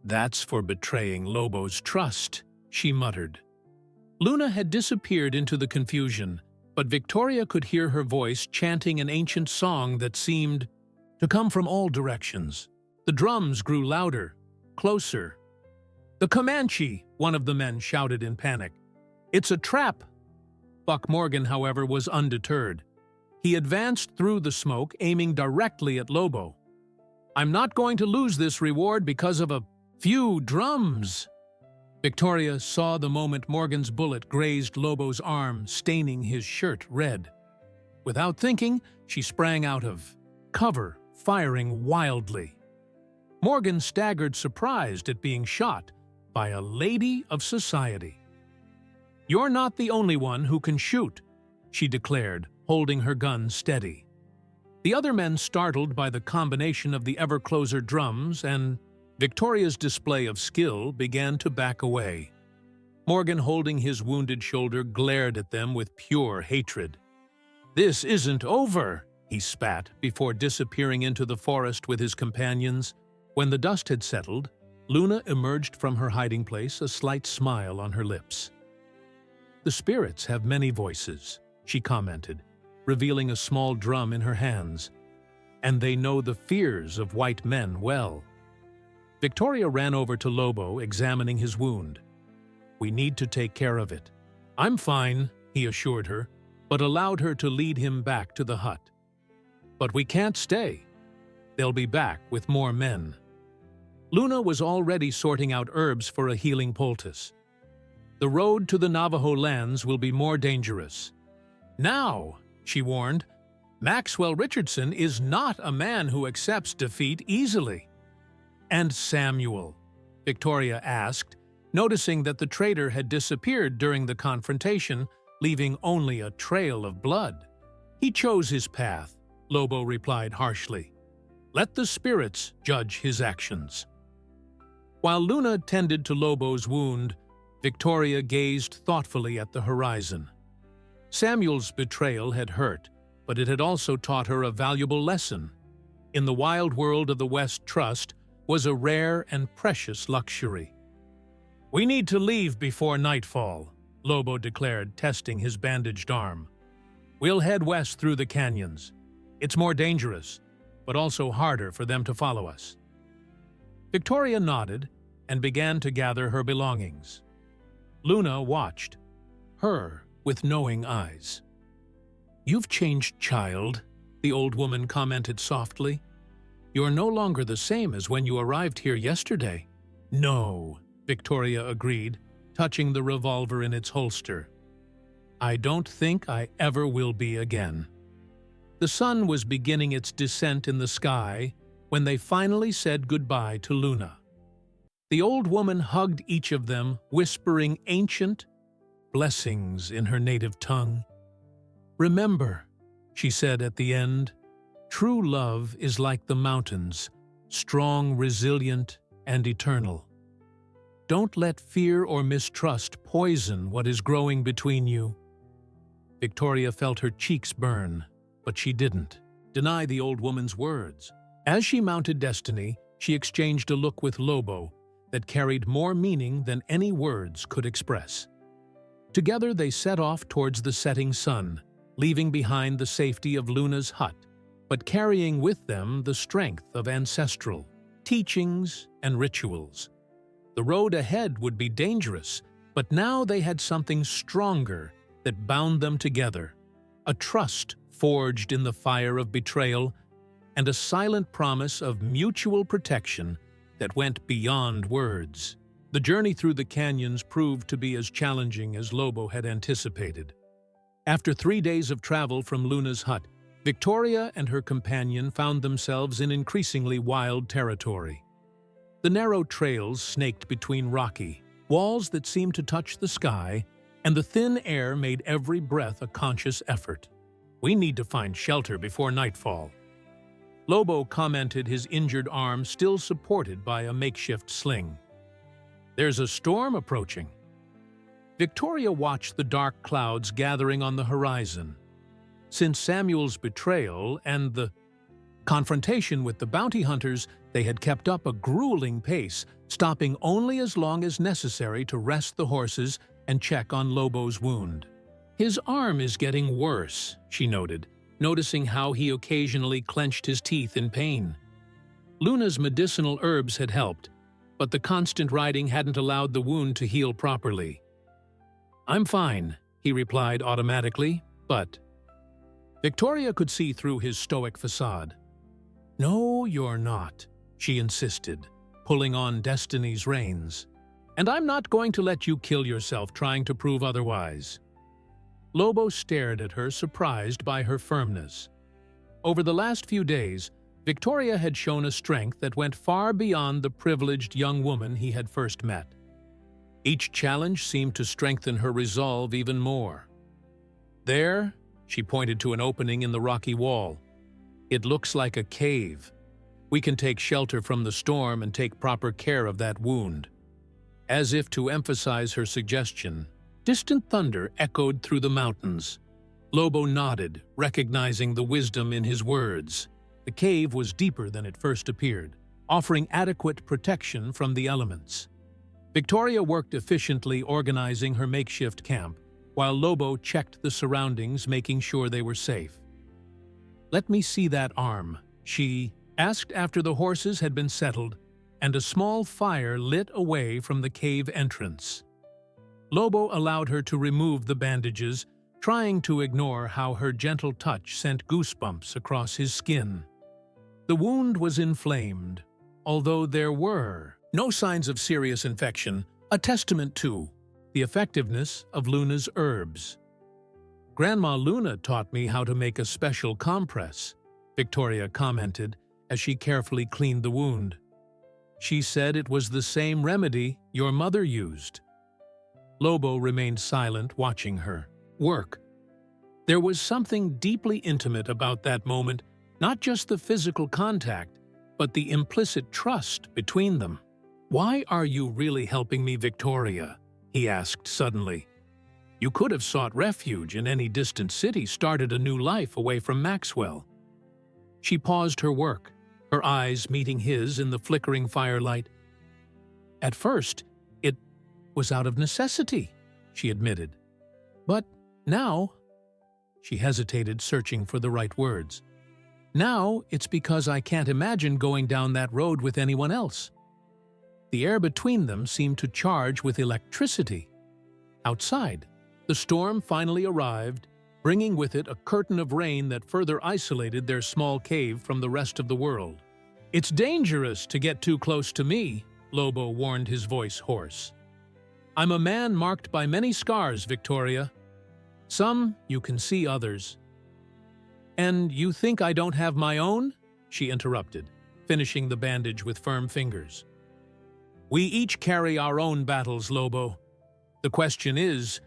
"That's for betraying Lobo's trust," she muttered. Luna had disappeared into the confusion, but Victoria could hear her voice chanting an ancient song that seemed to come from all directions. The drums grew louder, closer. "The Comanche!" one of the men shouted in panic. "It's a trap!" Buck Morgan, however, was undeterred. He advanced through the smoke, aiming directly at Lobo. "I'm not going to lose this reward because of a few drums." Victoria saw the moment Morgan's bullet grazed Lobo's arm, staining his shirt red. Without thinking, she sprang out of cover, firing wildly. Morgan staggered, surprised at being shot by a lady of society. "You're not the only one who can shoot," she declared, holding her gun steady. The other men, startled by the combination of the ever-closer drums and Victoria's display of skill, began to back away. Morgan, holding his wounded shoulder, glared at them with pure hatred. "This isn't over," he spat before disappearing into the forest with his companions. When the dust had settled, Luna emerged from her hiding place, a slight smile on her lips. "The spirits have many voices," she commented, revealing a small drum in her hands. "And they know the fears of white men well." Victoria ran over to Lobo, examining his wound. "We need to take care of it." "I'm fine," he assured her, but allowed her to lead him back to the hut. "But we can't stay. They'll be back with more men." Luna was already sorting out herbs for a healing poultice. "The road to the Navajo lands will be more dangerous." "Now," she warned, "Maxwell Richardson is not a man who accepts defeat easily." "And Samuel?" Victoria asked, noticing that the traitor had disappeared during the confrontation, leaving only a trail of blood. "He chose his path," Lobo replied harshly. "Let the spirits judge his actions." While Luna tended to Lobo's wound, Victoria gazed thoughtfully at the horizon. Samuel's betrayal had hurt, but it had also taught her a valuable lesson. In the wild world of the West, trust was a rare and precious luxury. "We need to leave before nightfall," Lobo declared, testing his bandaged arm. "We'll head west through the canyons. It's more dangerous, but also harder for them to follow us." Victoria nodded and began to gather her belongings. Luna watched, her with knowing eyes. "You've changed, child," the old woman commented softly. "You're no longer the same as when you arrived here yesterday." "No," Victoria agreed, touching the revolver in its holster. "I don't think I ever will be again." The sun was beginning its descent in the sky when they finally said goodbye to Luna. The old woman hugged each of them, whispering ancient blessings in her native tongue. "Remember," she said at the end, "true love is like the mountains, strong, resilient, and eternal. Don't let fear or mistrust poison what is growing between you." Victoria felt her cheeks burn, but she didn't deny the old woman's words. As she mounted Destiny, she exchanged a look with Lobo that carried more meaning than any words could express. Together they set off towards the setting sun, leaving behind the safety of Luna's hut, but carrying with them the strength of ancestral teachings and rituals. The road ahead would be dangerous, but now they had something stronger that bound them together, a trust forged in the fire of betrayal, and a silent promise of mutual protection that went beyond words. The journey through the canyons proved to be as challenging as Lobo had anticipated. After 3 days of travel from Luna's hut, Victoria and her companion found themselves in increasingly wild territory. The narrow trails snaked between rocky walls that seemed to touch the sky, and the thin air made every breath a conscious effort. "We need to find shelter before nightfall." Lobo commented, his injured arm still supported by a makeshift sling. "There's a storm approaching." Victoria watched the dark clouds gathering on the horizon. Since Samuel's betrayal and the confrontation with the bounty hunters, they had kept up a grueling pace, stopping only as long as necessary to rest the horses and check on Lobo's wound. "His arm is getting worse," she noted, noticing how he occasionally clenched his teeth in pain. Luna's medicinal herbs had helped, but the constant riding hadn't allowed the wound to heal properly. "I'm fine," he replied automatically, but Victoria could see through his stoic facade. "No, you're not," she insisted, pulling on Destiny's reins. "And I'm not going to let you kill yourself trying to prove otherwise." Lobo stared at her, surprised by her firmness. Over the last few days, Victoria had shown a strength that went far beyond the privileged young woman he had first met. Each challenge seemed to strengthen her resolve even more. "There," she pointed to an opening in the rocky wall. "It looks like a cave. We can take shelter from the storm and take proper care of that wound." As if to emphasize her suggestion, distant thunder echoed through the mountains. Lobo nodded, recognizing the wisdom in his words. The cave was deeper than it first appeared, offering adequate protection from the elements. Victoria worked efficiently, organizing her makeshift camp, while Lobo checked the surroundings, making sure they were safe. "Let me see that arm," she asked after the horses had been settled and a small fire lit away from the cave entrance. Lobo allowed her to remove the bandages, trying to ignore how her gentle touch sent goosebumps across his skin. The wound was inflamed, although there were no signs of serious infection, a testament to the effectiveness of Luna's herbs. "Grandma Luna taught me how to make a special compress," Victoria commented as she carefully cleaned the wound. "She said it was the same remedy your mother used." Lobo remained silent, watching her work. There was something deeply intimate about that moment, not just the physical contact, but the implicit trust between them. "Why are you really helping me, Victoria?" he asked suddenly. "You could have sought refuge in any distant city, started a new life away from Maxwell." She paused her work, her eyes meeting his in the flickering firelight. "At first, it was out of necessity," she admitted. "But now," she hesitated, searching for the right words, "now it's because I can't imagine going down that road with anyone else." The air between them seemed to charge with electricity. Outside, the storm finally arrived, bringing with it a curtain of rain that further isolated their small cave from the rest of the world. "It's dangerous to get too close to me," Lobo warned, his voice hoarse. "I'm a man marked by many scars, Victoria. Some you can see, others." "And you think I don't have my own?" she interrupted, finishing the bandage with firm fingers. "We each carry our own battles, Lobo. The question is,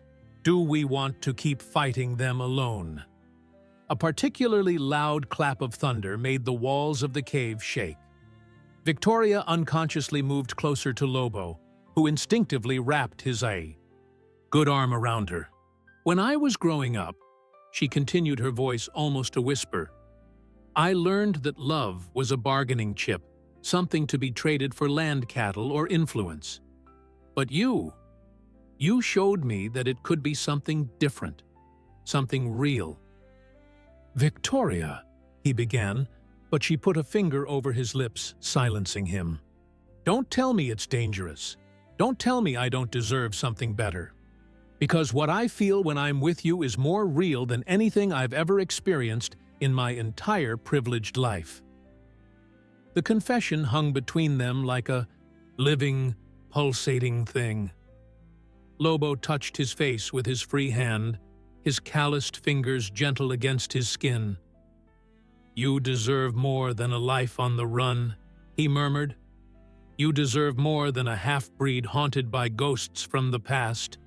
do we want to keep fighting them alone?" A particularly loud clap of thunder made the walls of the cave shake. Victoria unconsciously moved closer to Lobo, who instinctively wrapped his good arm around her. "When I was growing up," she continued, her voice almost a whisper, "I learned that love was a bargaining chip, something to be traded for land cattle or influence. But you showed me that it could be something different, something real." "Victoria," he began, but she put a finger over his lips, silencing him. "Don't tell me it's dangerous. Don't tell me I don't deserve something better. Because what I feel when I'm with you is more real than anything I've ever experienced in my entire privileged life." The confession hung between them like a living, pulsating thing. Lobo touched his face with his free hand, his calloused fingers gentle against his skin. "You deserve more than a life on the run," he murmured. "You deserve more than a half-breed haunted by ghosts from the past."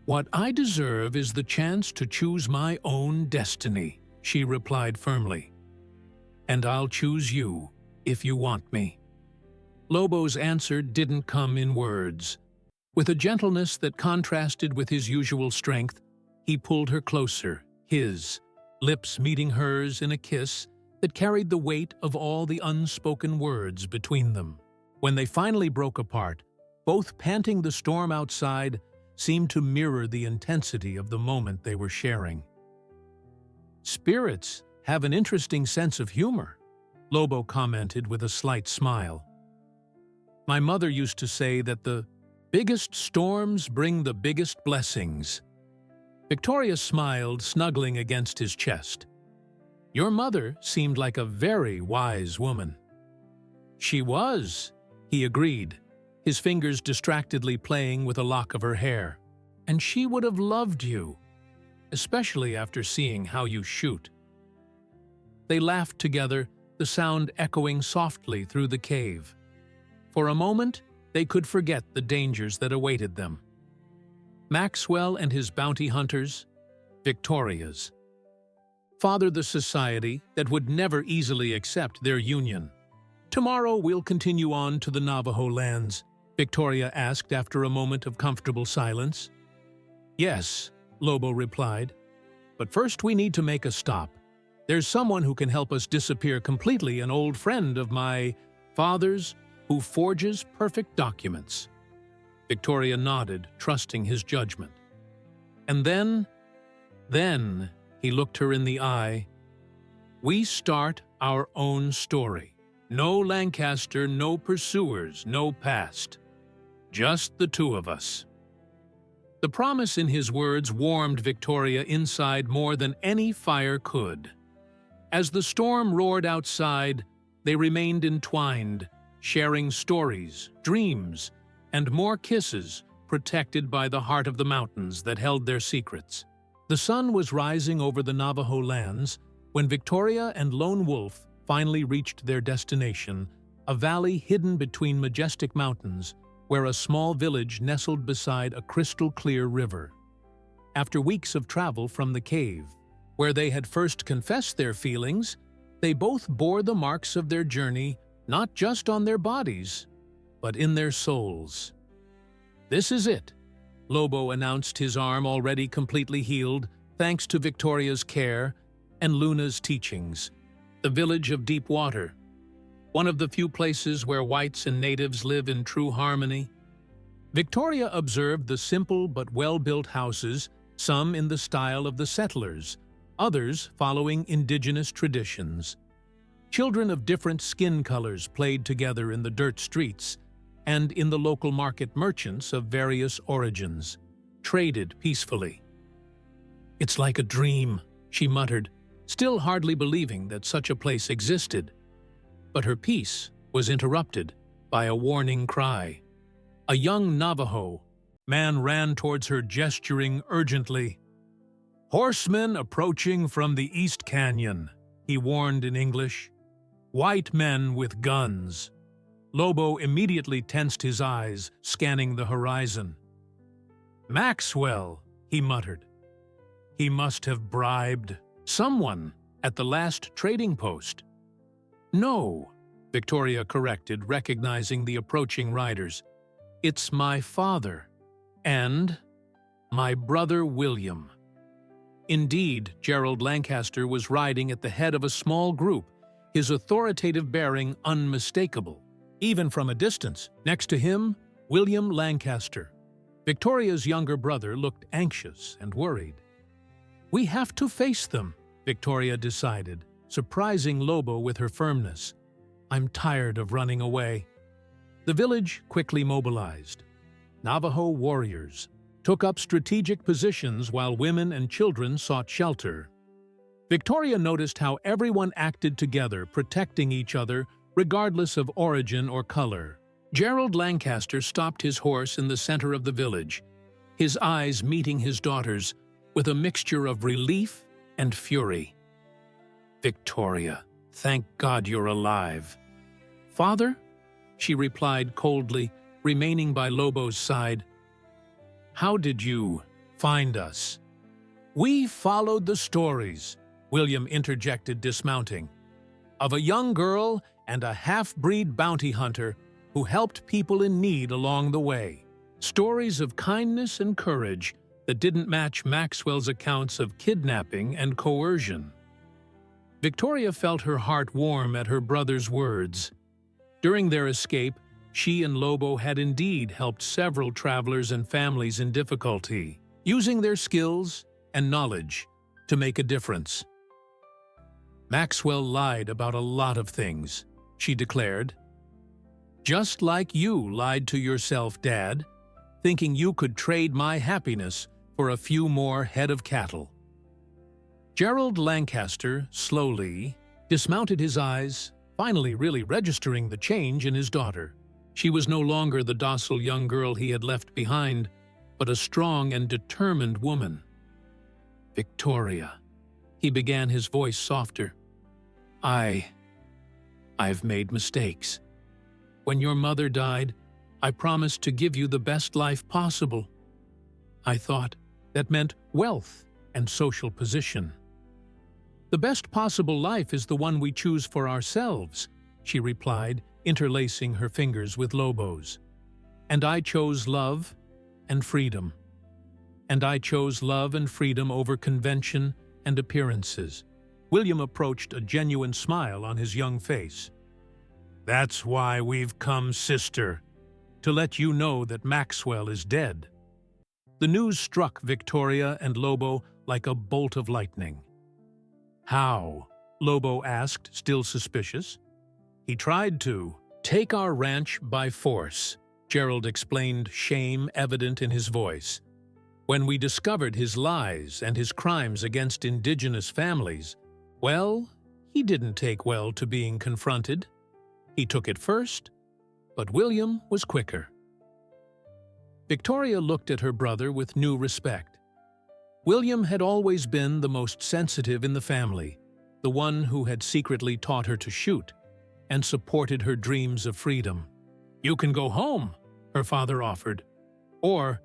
"What I deserve is the chance to choose my own destiny," she replied firmly. "And I'll choose you if you want me." Lobo's answer didn't come in words. With a gentleness that contrasted with his usual strength, he pulled her closer, his lips meeting hers in a kiss that carried the weight of all the unspoken words between them. When they finally broke apart, both panting the storm outside seemed to mirror the intensity of the moment they were sharing. "Spirits have an interesting sense of humor," Lobo commented with a slight smile. "My mother used to say that the biggest storms bring the biggest blessings." Victoria smiled, snuggling against his chest. "Your mother seemed like a very wise woman." "She was," he agreed, his fingers distractedly playing with a lock of her hair. "And she would have loved you, especially after seeing how you shoot." They laughed together, the sound echoing softly through the cave. For a moment, they could forget the dangers that awaited them. Maxwell and his bounty hunters, Victoria's. Father the society that would never easily accept their union. "Tomorrow we'll continue on to the Navajo lands," Victoria asked after a moment of comfortable silence. "Yes," Lobo replied, "but first we need to make a stop. There's someone who can help us disappear completely, an old friend of my father's who forges perfect documents." Victoria nodded, trusting his judgment. "And then, he looked her in the eye, we start our own story. No Lancaster, no pursuers, no past. Just the two of us." The promise in his words warmed Victoria inside more than any fire could. As the storm roared outside, they remained entwined, sharing stories, dreams, and more kisses, protected by the heart of the mountains that held their secrets. The sun was rising over the Navajo lands when Victoria and Lone Wolf finally reached their destination, a valley hidden between majestic mountains where a small village nestled beside a crystal-clear river. After weeks of travel from the cave, where they had first confessed their feelings, they both bore the marks of their journey not just on their bodies, but in their souls. "This is it," Lobo announced, his arm already completely healed thanks to Victoria's care and Luna's teachings. "The village of Deep Water, one of the few places where whites and natives live in true harmony." Victoria observed the simple but well-built houses, some in the style of the settlers, others following indigenous traditions. Children of different skin colors played together in the dirt streets, and in the local market merchants of various origins traded peacefully. "It's like a dream," she muttered, still hardly believing that such a place existed. But her peace was interrupted by a warning cry. A young Navajo man ran towards her, gesturing urgently. "Horsemen approaching from the East Canyon," he warned in English. "White men with guns." Lobo immediately tensed his eyes, scanning the horizon. "Maxwell," he muttered. "He must have bribed someone at the last trading post." "No," Victoria corrected, recognizing the approaching riders. "It's my father and my brother William." Indeed, Gerald Lancaster was riding at the head of a small group, his authoritative bearing unmistakable. Even from a distance, next to him, William Lancaster. Victoria's younger brother looked anxious and worried. "We have to face them," Victoria decided, surprising Lobo with her firmness. "I'm tired of running away." The village quickly mobilized. Navajo warriors took up strategic positions while women and children sought shelter. Victoria noticed how everyone acted together, protecting each other regardless of origin or color. Gerald Lancaster stopped his horse in the center of the village, his eyes meeting his daughter's, with a mixture of relief and fury. "Victoria, thank God you're alive." "Father?" she replied coldly, remaining by Lobo's side. "How did you find us?" "We followed the stories," William interjected, dismounting, "of a young girl and a half-breed bounty hunter who helped people in need along the way. Stories of kindness and courage that didn't match Maxwell's accounts of kidnapping and coercion." Victoria felt her heart warm at her brother's words. During their escape, she and Lobo had indeed helped several travelers and families in difficulty, using their skills and knowledge to make a difference. "Maxwell lied about a lot of things," she declared. "Just like you lied to yourself, Dad, thinking you could trade my happiness for a few more head of cattle." Gerald Lancaster slowly dismounted, his eyes finally really registering the change in his daughter. She was no longer the docile young girl he had left behind, but a strong and determined woman. "Victoria," he began, his voice softer. I've made mistakes. When your mother died, I promised to give you the best life possible. I thought that meant wealth and social position." "The best possible life is the one we choose for ourselves," she replied, interlacing her fingers with Lobo's. "And I chose love and freedom. And I chose love and freedom over convention and appearances." William approached, a genuine smile on his young face. "That's why we've come, sister, to let you know that Maxwell is dead." The news struck Victoria and Lobo like a bolt of lightning. "How?" Lobo asked, still suspicious. "He tried to take our ranch by force," Gerald explained, shame evident in his voice. "When we discovered his lies and his crimes against indigenous families, well, he didn't take well to being confronted. He took it first, but William was quicker." Victoria looked at her brother with new respect. William had always been the most sensitive in the family, the one who had secretly taught her to shoot and supported her dreams of freedom. "You can go home," her father offered, "or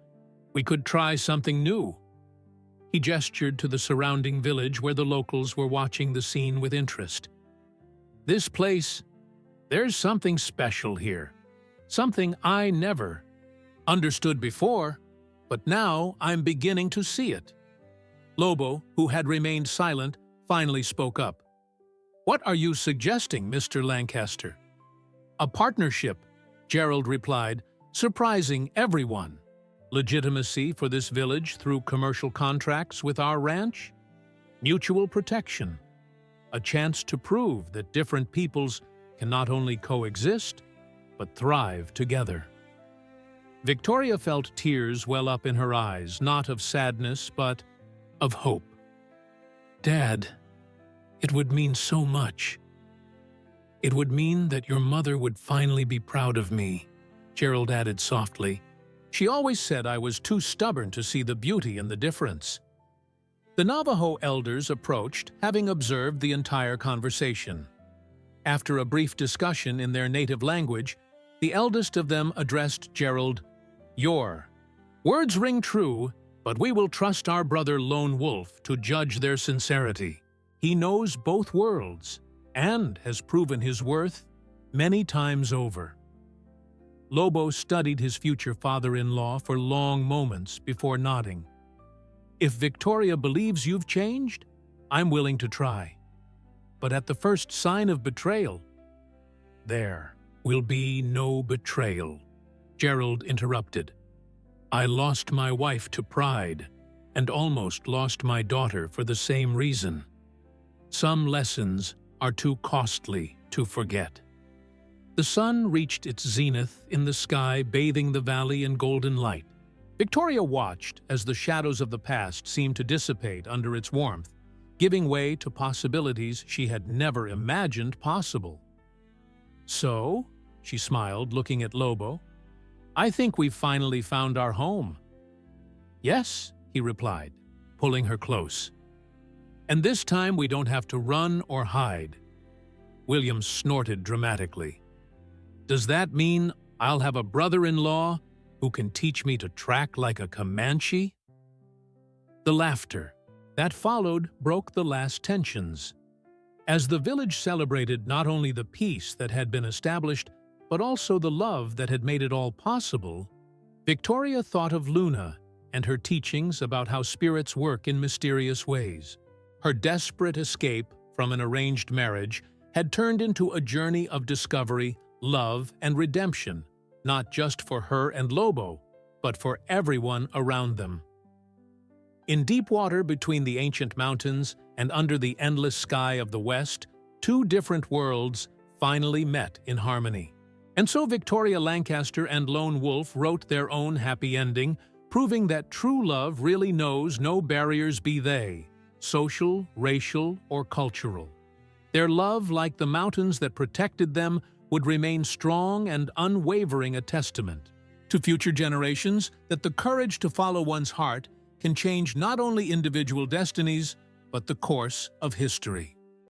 we could try something new." He gestured to the surrounding village where the locals were watching the scene with interest. "This place, there's something special here. Something I never understood before, but now I'm beginning to see it." Lobo, who had remained silent, finally spoke up. "What are you suggesting, Mr. Lancaster?" "A partnership," Gerald replied, surprising everyone. "Legitimacy for this village through commercial contracts with our ranch? Mutual protection. A chance to prove that different peoples can not only coexist, but thrive together." Victoria felt tears well up in her eyes, not of sadness, but of hope. "Dad, it would mean so much. It would mean that your mother would finally be proud of me," Gerald added softly. "She always said I was too stubborn to see the beauty in the difference." The Navajo elders approached, having observed the entire conversation. After a brief discussion in their native language, the eldest of them addressed Gerald, "Your words ring true, but we will trust our brother Lone Wolf to judge their sincerity. He knows both worlds and has proven his worth many times over." Lobo studied his future father-in-law for long moments before nodding. "If Victoria believes you've changed, I'm willing to try. But at the first sign of betrayal—" "There will be no betrayal," Gerald interrupted. "I lost my wife to pride and almost lost my daughter for the same reason. Some lessons are too costly to forget." The sun reached its zenith in the sky, bathing the valley in golden light. Victoria watched as the shadows of the past seemed to dissipate under its warmth, giving way to possibilities she had never imagined possible. "So," she smiled, looking at Lobo, "I think we've finally found our home." "Yes," he replied, pulling her close. And this time we don't have to run or hide. William snorted dramatically. Does that mean I'll have a brother-in-law who can teach me to track like a Comanche? The laughter that followed broke the last tensions. As the village celebrated not only the peace that had been established, but also the love that had made it all possible, Victoria thought of Luna and her teachings about how spirits work in mysterious ways. Her desperate escape from an arranged marriage had turned into a journey of discovery, love, and redemption, not just for her and Lobo, but for everyone around them. In deep water between the ancient mountains and under the endless sky of the West, two different worlds finally met in harmony. And so Victoria Lancaster and Lone Wolf wrote their own happy ending, proving that true love really knows no barriers, be they social, racial, or cultural. Their love, like the mountains that protected them, would remain strong and unwavering, a testament to future generations that the courage to follow one's heart can change not only individual destinies, but the course of history.